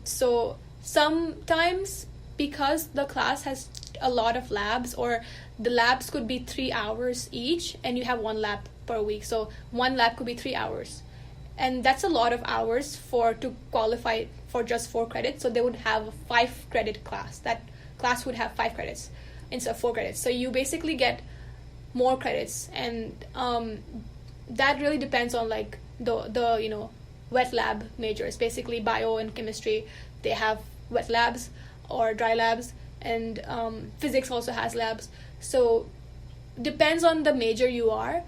So sometimes because the class has a lot of labs, or the labs could be 3 hours each and you have 1 lab per week. So 1 lab could be 3 hours. And that's a lot of hours to qualify for just 4 credits. So they would have a 5 credit class. That class would have 5 credits instead of 4 credits. So you basically get more credits, and that really depends on like the you know, wet lab majors. Basically bio and chemistry, they have wet labs or dry labs, and physics also has labs. So depends on the major you are.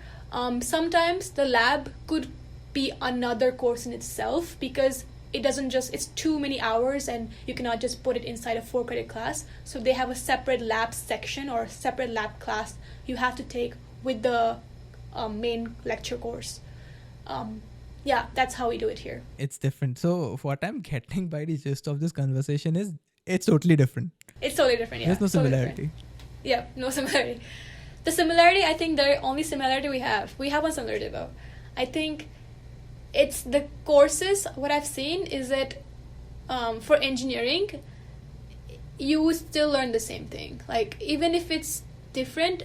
Sometimes the lab could be another course in itself because it's too many hours and you cannot just put it inside a 4 credit class. So they have a separate lab section or a separate lab class you have to take with the main lecture course. Yeah, that's how we do it here. It's different. So what I'm getting by the gist of this conversation is it's totally different. It's totally different, yeah. There's no similarity. Yeah, no similarity. The similarity, I think the only similarity we have one similarity though. I think it's the courses. What I've seen is that for engineering, you still learn the same thing. Like even if it's different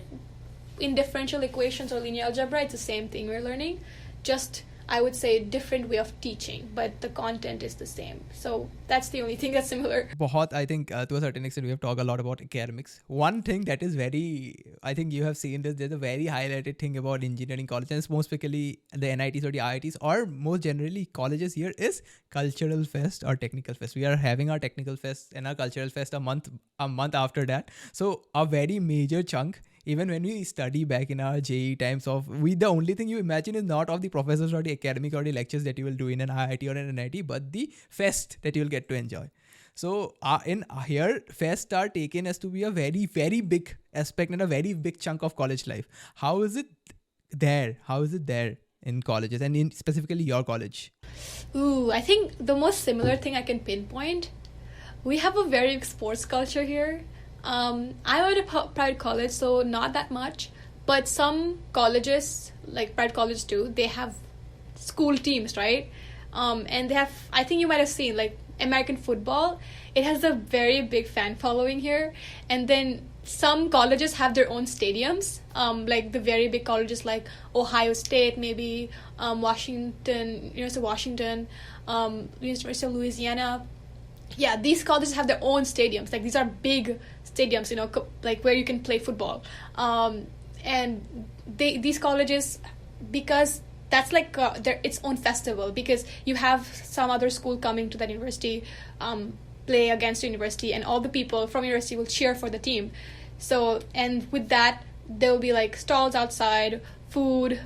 in differential equations or linear algebra, it's the same thing we're learning. Just, I would say, different way of teaching, but the content is the same. So that's the only thing that's similar. I think to a certain extent we have talked a lot about academics. One thing that is very, I think you have seen this, there's a very highlighted thing about engineering colleges, most specifically the NITs or the IITs, or most generally colleges here, is cultural fest or technical fest. We are having our technical fest and our cultural fest a month after that. So a very major chunk. Even when we study back in our JE times the only thing you imagine is not of the professors or the academic or the lectures that you will do in an IIT or an NIT, but the fest that you will get to enjoy. So in here, fests are taken as to be a very, very big aspect and a very big chunk of college life. How is it there? How is it there in colleges and in specifically your college? I think the most similar thing I can pinpoint, we have a very big sports culture here. I went to private college, so not that much, but some colleges, like private colleges too, they have school teams, right? And they have, I think you might have seen, like American football, it has a very big fan following here. And then some colleges have their own stadiums, like the very big colleges like Ohio State, maybe University of Washington, University of Louisiana. Yeah, these colleges have their own stadiums. Like these are big stadiums, like where you can play football. And these colleges, because that's like its own festival, because you have some other school coming to that university, play against the university, and all the people from university will cheer for the team. So, and with that, there will be like stalls outside, food,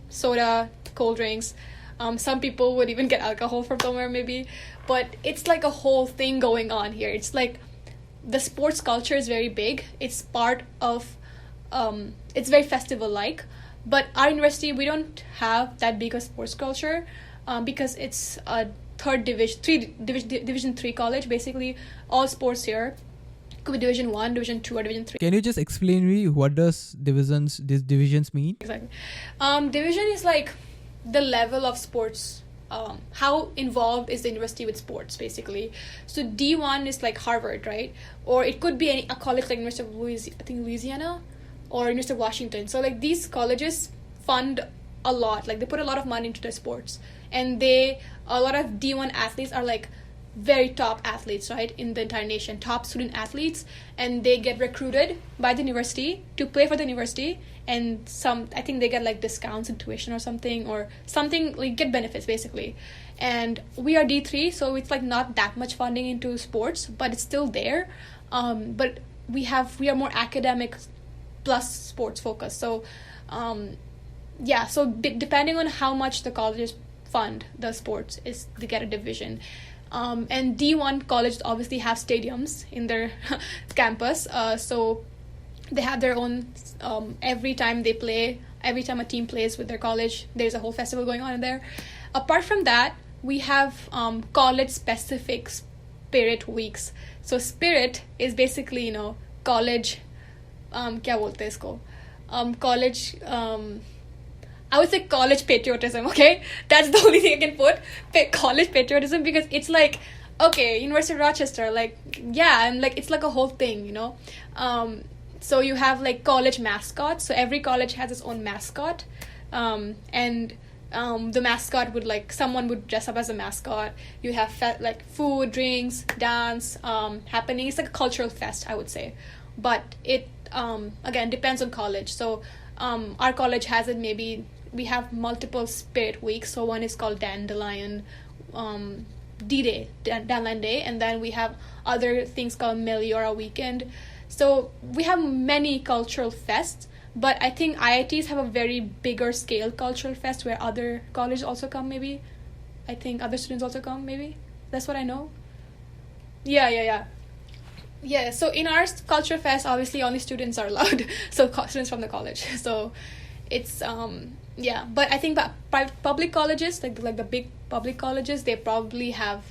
soda, cold drinks. Some people would even get alcohol from somewhere maybe, but it's like a whole thing going on here. It's like the sports culture is very big. It's part of, it's very festival-like, but our university, we don't have that big a sports culture, because it's a Division 3 college. Basically, all sports here could be Division 1, Division 2, or Division 3. Can you just explain me what does these divisions mean? Exactly. Division is like the level of sports, how involved is the university with sports, basically. So D1 is like Harvard, right? Or it could be a college like University of Louisiana or University of Washington. So like these colleges fund a lot, like they put a lot of money into their sports, and a lot of D1 athletes are like very top athletes, right, in the entire nation, top student athletes, and they get recruited by the university to play for the university, and I think they get like discounts in tuition or something, like get benefits basically. And we are D3, so it's like not that much funding into sports, but it's still there. But we are more academic plus sports focused. So so depending on how much the colleges fund the sports, is they get a division. And D1 colleges obviously have stadiums in their campus, so they have their own, every time a team plays with their college, there's a whole festival going on in there. Apart from that, we have college specific spirit weeks. So spirit is basically, college, क्या बोलते हैं इसको? College, I would say college patriotism, okay? That's the only thing I can put, college patriotism, because it's like, okay, University of Rochester, like, yeah, and like, it's like a whole thing, So you have like college mascots. So every college has its own mascot. And the mascot would someone would dress up as a mascot. You have like food, drinks, dance, happening. It's like a cultural fest, I would say. But it, again, depends on college. So our college has it, maybe we have multiple spirit weeks. So one is called Dandelion, D-Day, Dandelion Day. And then we have other things called Meliora Weekend. So we have many cultural fests. But I think IITs have a very bigger scale cultural fest where other colleges also come, maybe. I think other students also come, maybe. That's what I know. Yeah, so in our culture fest, obviously only students are allowed. So students from the college. So it's, but I think public colleges, like the big public colleges, they probably have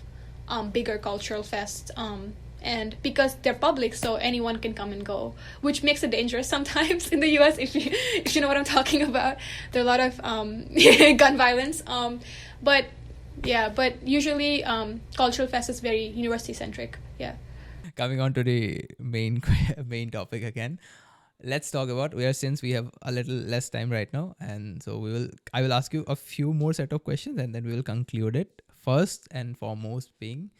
bigger cultural fests. And because they're public, so anyone can come and go, which makes it dangerous sometimes in the US, if you know what I'm talking about. There are a lot of gun violence. But usually cultural fest is very university centric. Yeah. Coming on to the main topic again, let's talk about since we have a little less time right now, and so I will ask you a few more set of questions, and then we will conclude it. First and foremost being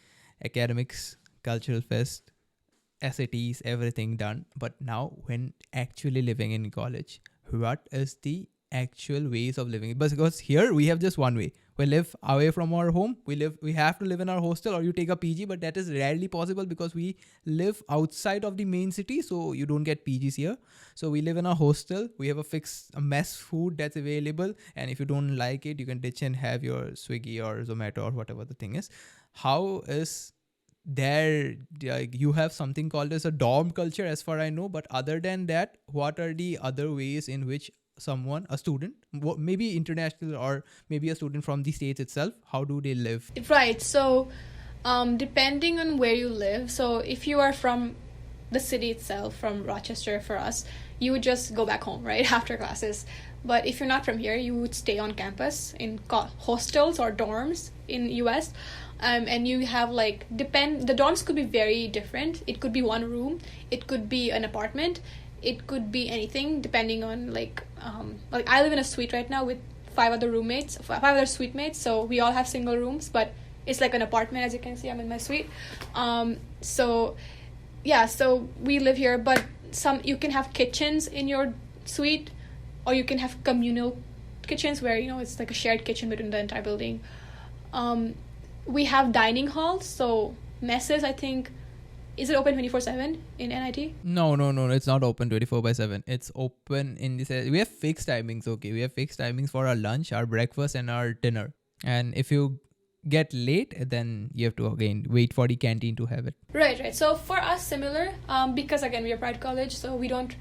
academics, cultural fest, SATs, everything done. But now when actually living in college, what is the actual ways of living? Because here we have just one way. We live away from our home. We have to live in our hostel, or you take a PG, but that is rarely possible because we live outside of the main city. So you don't get PGs here. So we live in a hostel. We have a mess food that's available. And if you don't like it, you can ditch and have your Swiggy or Zomato or whatever the thing is. How is there, you have something called as a dorm culture as far as I know, but other than that, what are the other ways in which a student, maybe international or maybe a student from the States itself, how do they live? Right. So depending on where you live, so if you are from the city itself, from Rochester for us, you would just go back home, right, after classes. But if you're not from here, you would stay on campus in hostels or dorms in US. And you have like, the dorms could be very different. It could be one room, it could be an apartment, it could be anything depending on like I live in a suite right now with 5 other suite mates, so we all have single rooms, but it's like an apartment. As you can see, I'm in my suite. So we live here, but you can have kitchens in your suite, or you can have communal kitchens where, you know, it's like a shared kitchen between the entire building. We have dining halls, so messes, I think. Is it open 24/7 in NIT? No, it's not open 24/7. It's open in this. We have fixed timings, okay? We have fixed timings for our lunch, our breakfast, and our dinner. And if you get late, then you have to again wait for the canteen to have it. Right. So for us, similar, because again, we are private college, so we don't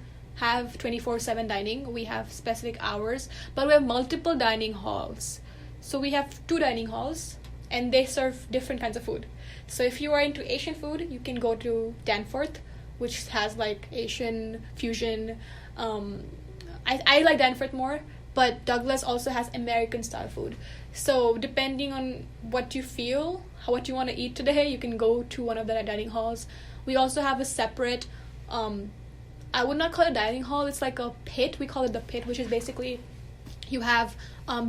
have 24/7 dining. We have specific hours, but we have multiple dining halls. So we have 2 dining halls, and they serve different kinds of food. So if you are into Asian food, you can go to Danforth, which has like Asian fusion. I like Danforth more, but Douglas also has American style food. So depending on what you feel, what you want to eat today, you can go to one of the dining halls. We also have a separate, I would not call it a dining hall, it's like a pit. We call it the pit, which is basically, you have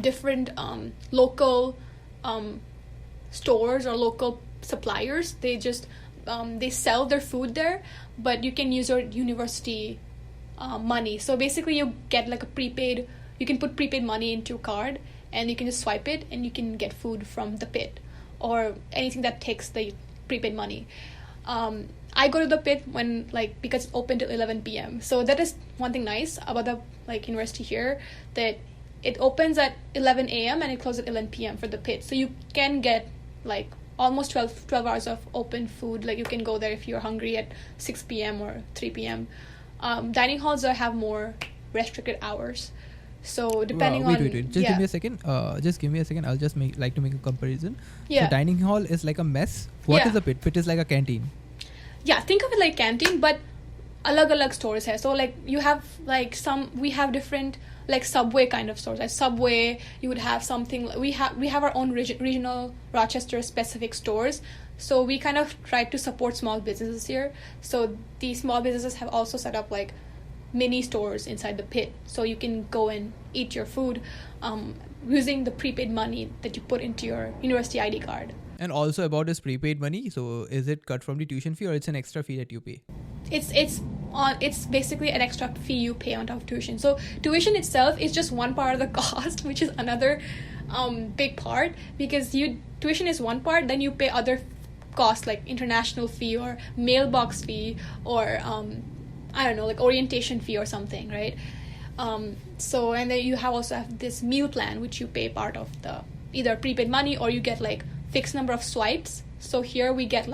different local stores or local suppliers. They just they sell their food there, but you can use your university money. So basically you get like you can put prepaid money into a card, and you can just swipe it, and you can get food from the pit or anything that takes the prepaid money. I go to the pit because it's open till 11 p.m. So that is one thing nice about the university here, that it opens at 11 a.m. and it closes at 11 p.m. for the pit. So you can get almost 12 hours of open food. You can go there if you're hungry at 6 p.m. or 3 p.m. Dining halls have more restricted hours. So depending on... Wait. Just give me a second. I'll just like to make a comparison. Yeah. So dining hall is like a mess. What is a pit? Pit is like a canteen. Yeah, think of it like canteen, but alag stores hai. So you have we have different Subway kind of stores. Like Subway, you would have something. We have our own regional Rochester specific stores. So we kind of try to support small businesses here. So these small businesses have also set up mini stores inside the pit, so you can go and eat your food using the prepaid money that you put into your university ID card. And also about this prepaid money, so is it cut from the tuition fee, or it's an extra fee that you pay? It's basically an extra fee you pay on top of tuition. So tuition itself is just one part of the cost, which is another big part, because tuition is one part, then you pay other costs like international fee or mailbox fee or I don't know, orientation fee or something, right? So, and then you also have this meal plan, which you pay part of the either prepaid money, or you get fixed number of swipes. So here we get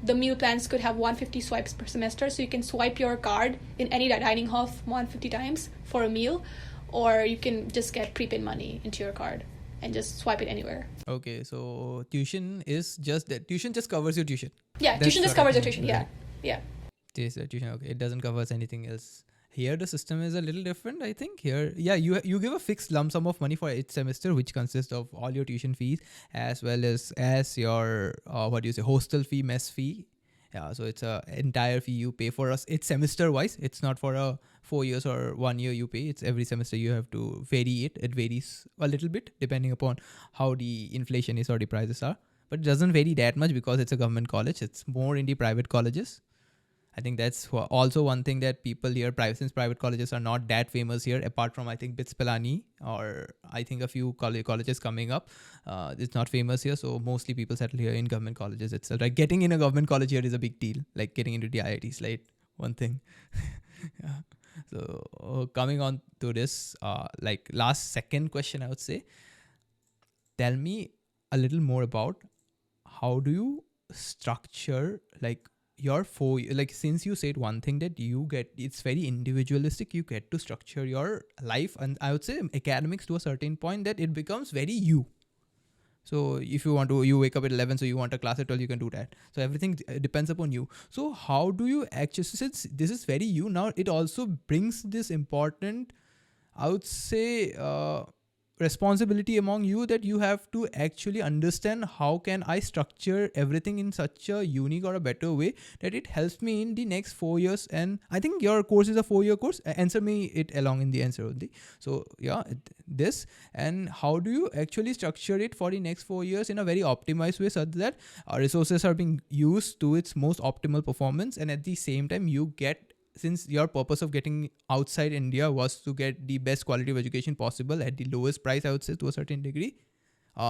the meal plans could have 150 swipes per semester, so you can swipe your card in any dining hall 150 times for a meal, or you can just get prepaid money into your card and just swipe it anywhere. Okay, so tuition is just that. Tuition just covers your tuition. Yeah, tuition just covers your tuition. Right. Yeah. Tuition, okay. It doesn't cover anything else. Here the system is a little different, I think. Here, you give a fixed lump sum of money for each semester, which consists of all your tuition fees as well as your hostel fee, mess fee. Yeah, so it's a entire fee you pay for us. It's semester wise. It's not for a 4 years or 1 year you pay. It's every semester you have to vary it. It varies a little bit depending upon how the inflation is or the prices are. But it doesn't vary that much because it's a government college. It's more in the private colleges. I think that's also one thing that people here, since private colleges are not that famous here, apart from I think BITS Pilani or I think a few colleges coming up, it's not famous here. So mostly people settle here in government colleges itself. Getting in a government college here is a big deal. Getting into the IITs, one thing. Yeah. So coming on to this, last second question, I would say, tell me a little more about how do you structure your since you said one thing that it's very individualistic, you get to structure your life, and I would say academics to a certain point that it becomes very you. So if you want to, you wake up at 11, so you want a class at 12, you can do that. So everything depends upon you. So how do you actually, since this is very you now, it also brings this important, I would say, responsibility among you, that you have to actually understand how can I structure everything in such a unique or a better way that it helps me in the next 4 years. And I think your course is a 4-year course. Answer me it along in the answer only. So yeah, this, and how do you actually structure it for the next 4 years in a very optimized way, such that resources are being used to its most optimal performance, and at the same time you get, since your purpose of getting outside India was to get the best quality of education possible at the lowest price, I would say, to a certain degree.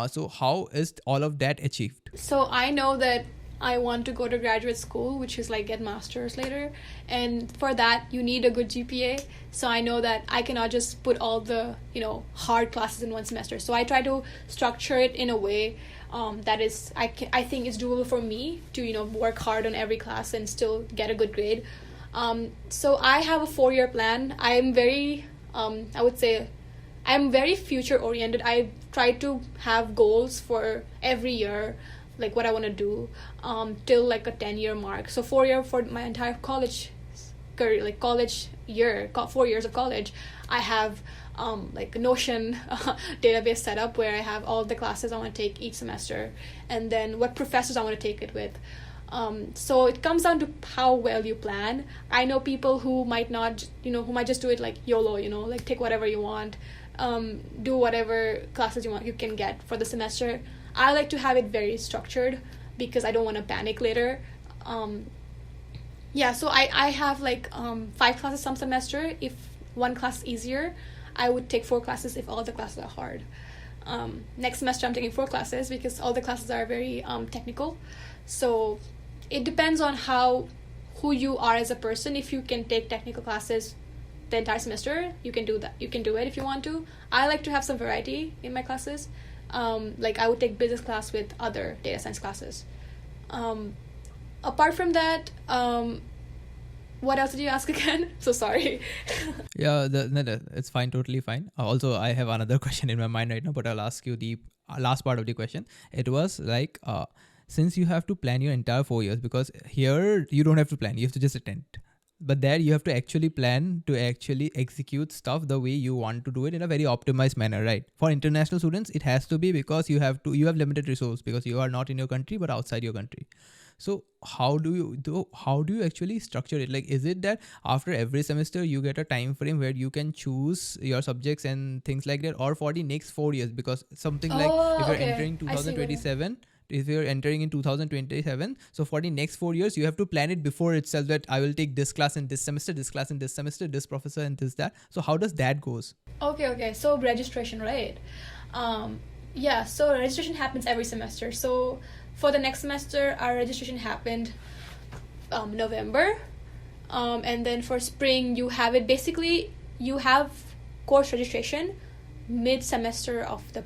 So how is all of that achieved? So I know that I want to go to graduate school, which is like get masters later. And for that, you need a good GPA. So I know that I cannot just put all the, hard classes in one semester. So I try to structure it in a way that is, I think is doable for me to, work hard on every class and still get a good grade. So I have a 4-year plan. I'm very, I would say, I'm very future oriented. I try to have goals for every year, like what I want to do, till like a 10-year mark. So 4 year for my entire college career, like college year, 4 years of college, I have like a Notion database set up where I have all the classes I want to take each semester, and then what professors I want to take it with. So it comes down to how well you plan. I know people who might not, who might just do it like YOLO, like take whatever you want, do whatever classes you can get for the semester. I like to have it very structured because I don't want to panic later. So I have like 5 classes some semester. If one class is easier, I would take 4 classes if all the classes are hard. Next semester I'm taking 4 classes because all the classes are very technical. So it depends on who you are as a person. If you can take technical classes the entire semester, you can do that. You can do it if you want to. I like to have some variety in my classes. Like I would take business class with other data science classes. Apart from that, what else did you ask again? So sorry. Yeah, it's fine, totally fine. Also, I have another question in my mind right now, but I'll ask you the last part of the question. It was like, since you have to plan your entire 4 years, because here you don't have to plan, you have to just attend. But there you have to actually plan to actually execute stuff the way you want to do it in a very optimized manner, right? For international students, it has to be because you have limited resource because you are not in your country but outside your country. So how do you actually structure it? Like, is it that after every semester you get a time frame where you can choose your subjects and things like that, or for the next 4 years? Because something like if you're entering 2027, if you're entering in 2027, so for the next 4 years you have to plan it before itself, that I will take this class in this semester, this class in this semester, this professor and this that. So how does that goes? Okay, so registration, right? So registration happens every semester. So for the next semester our registration happened November, and then for spring you have it, basically you have course registration mid-semester of the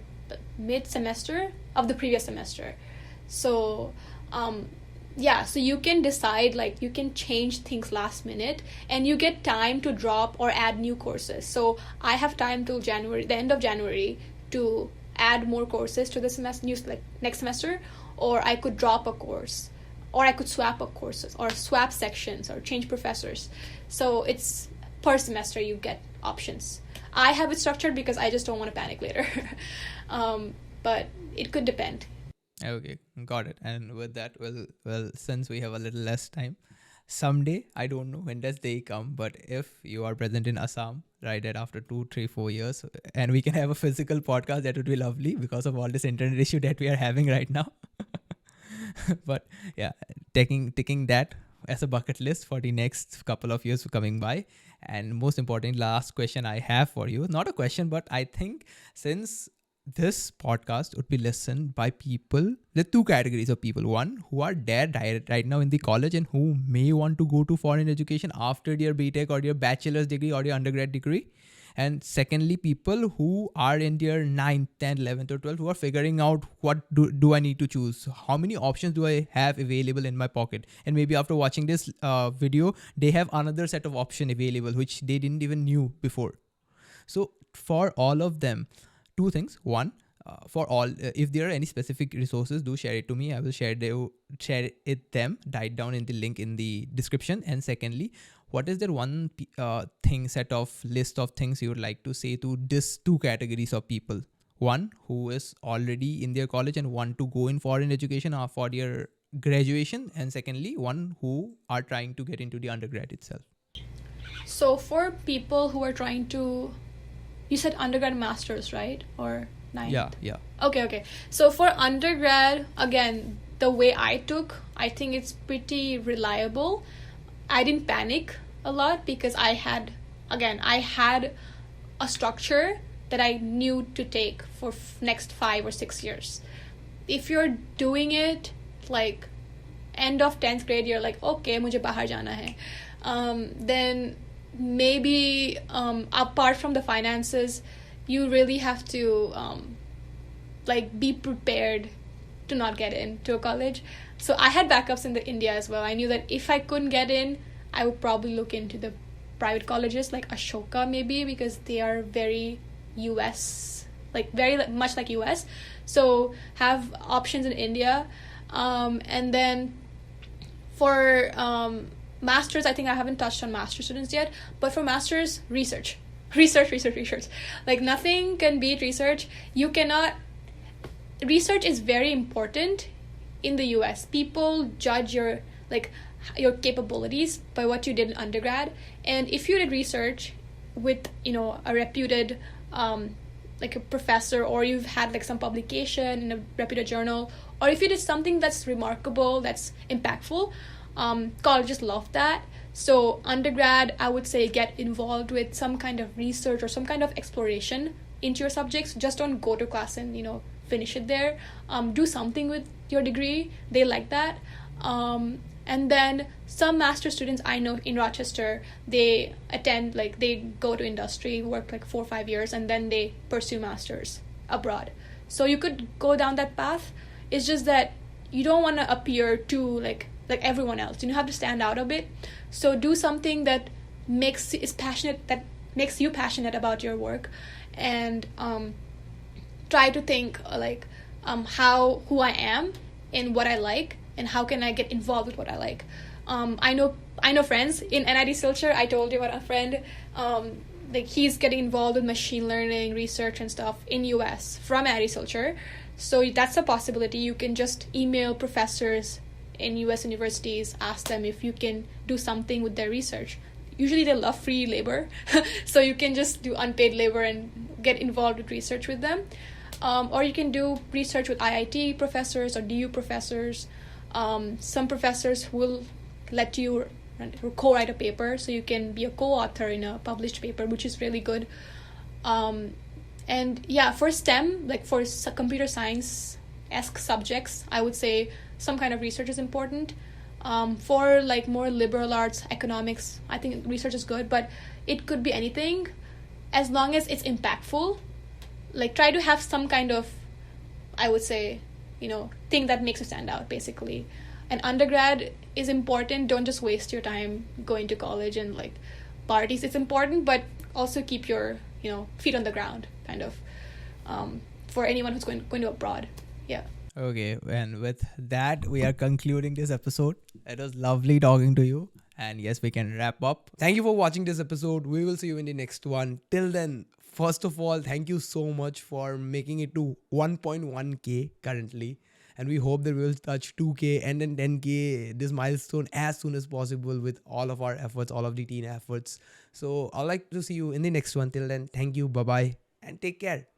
previous semester. So so you can decide, like you can change things last minute and you get time to drop or add new courses. So I have time till January, the end of January, to add more courses to the semester, next semester, or I could drop a course, or I could swap a courses, or swap sections, or change professors. So it's per semester you get options. I have it structured because I just don't want to panic later. But it could depend. Okay, got it. And with that, well, since we have a little less time, someday, I don't know when does day come, but if you are present in Assam, right, that after 2, 3, 4 years, and we can have a physical podcast, that would be lovely because of all this internet issue that we are having right now. But yeah, taking that as a bucket list for the next couple of years coming by. And most importantly, last question I have for you, not a question, but I think since this podcast would be listened by people, there are 2 categories of people. One, who are there right now in the college and who may want to go to foreign education after their BTech or their bachelor's degree or their undergrad degree. And secondly, people who are in their 9th, 10th, 11th or 12th, who are figuring out what do I need to choose? How many options do I have available in my pocket? And maybe after watching this video, they have another set of options available, which they didn't even knew before. So for all of them, 2 things. One, for all, if there are any specific resources, do share it to me. I will share it them, write down in the link in the description. And secondly, what is there one set of list of things you would like to say to this two categories of people? One who is already in their college and want to go in foreign education or for their graduation, and secondly, one who are trying to get into the undergrad itself. So for people who are trying to, you said undergrad masters, right? Or nine? Yeah. Okay. So for undergrad, again, the way I took, I think it's pretty reliable. I didn't panic a lot because I had a structure that I knew to take for next 5 or 6 years. If you're doing it like end of 10th grade, you're like, okay, mujhe bahar jana hai. Then maybe apart from the finances, you really have to be prepared to not get into a college. So I had backups in the India as well. I knew that if I couldn't get in, I would probably look into the private colleges like Ashoka maybe, because they are very US, like very much like US. So have options in India. And then for masters, I think I haven't touched on master students yet, but for masters, research. Like nothing can beat research. Research is very important in the US. People judge your capabilities by what you did in undergrad, and if you did research with a reputed like a professor, or you've had like some publication in a reputed journal, or if you did something that's remarkable, that's impactful, colleges love that. So undergrad, I would say get involved with some kind of research or some kind of exploration into your subjects. Just don't go to class and finish it there. Do something with your degree. They like that. And then some master students I know in Rochester, they go to industry, work like 4 or 5 years, and then they pursue masters abroad. So you could go down that path. It's just that you don't want to appear too like everyone else. You have to stand out a bit. So do something that makes you passionate about your work, and try to think who I am and what I like, and how can I get involved with what I like. I know friends in NIT Silchar. I told you about a friend. He's getting involved with machine learning research and stuff in US from NIT Silchar. So that's a possibility. You can just email professors in US universities, ask them if you can do something with their research. Usually they love free labor, so you can just do unpaid labor and get involved with research with them. Or you can do research with IIT professors or DU professors. Some professors will let you co-write a paper, so you can be a co-author in a published paper, which is really good. And yeah, for STEM, like for computer science-esque subjects, I would say some kind of research is important. For like more liberal arts, economics, I think research is good, but it could be anything as long as it's impactful. Like try to have some kind of, I would say, thing that makes you stand out, basically. And undergrad is important. Don't just waste your time going to college and like parties. It's important, but also keep your feet on the ground, kind of, for anyone who's going to abroad. Yeah. Okay, and with that, we are concluding this episode. It was lovely talking to you. And yes, we can wrap up. Thank you for watching this episode. We will see you in the next one. Till then, first of all, thank you so much for making it to 1.1k currently. And we hope that we will touch 2k and then 10k, this milestone, as soon as possible with all of our efforts, all of the teen efforts. So I'd like to see you in the next one. Till then, thank you. Bye-bye. And take care.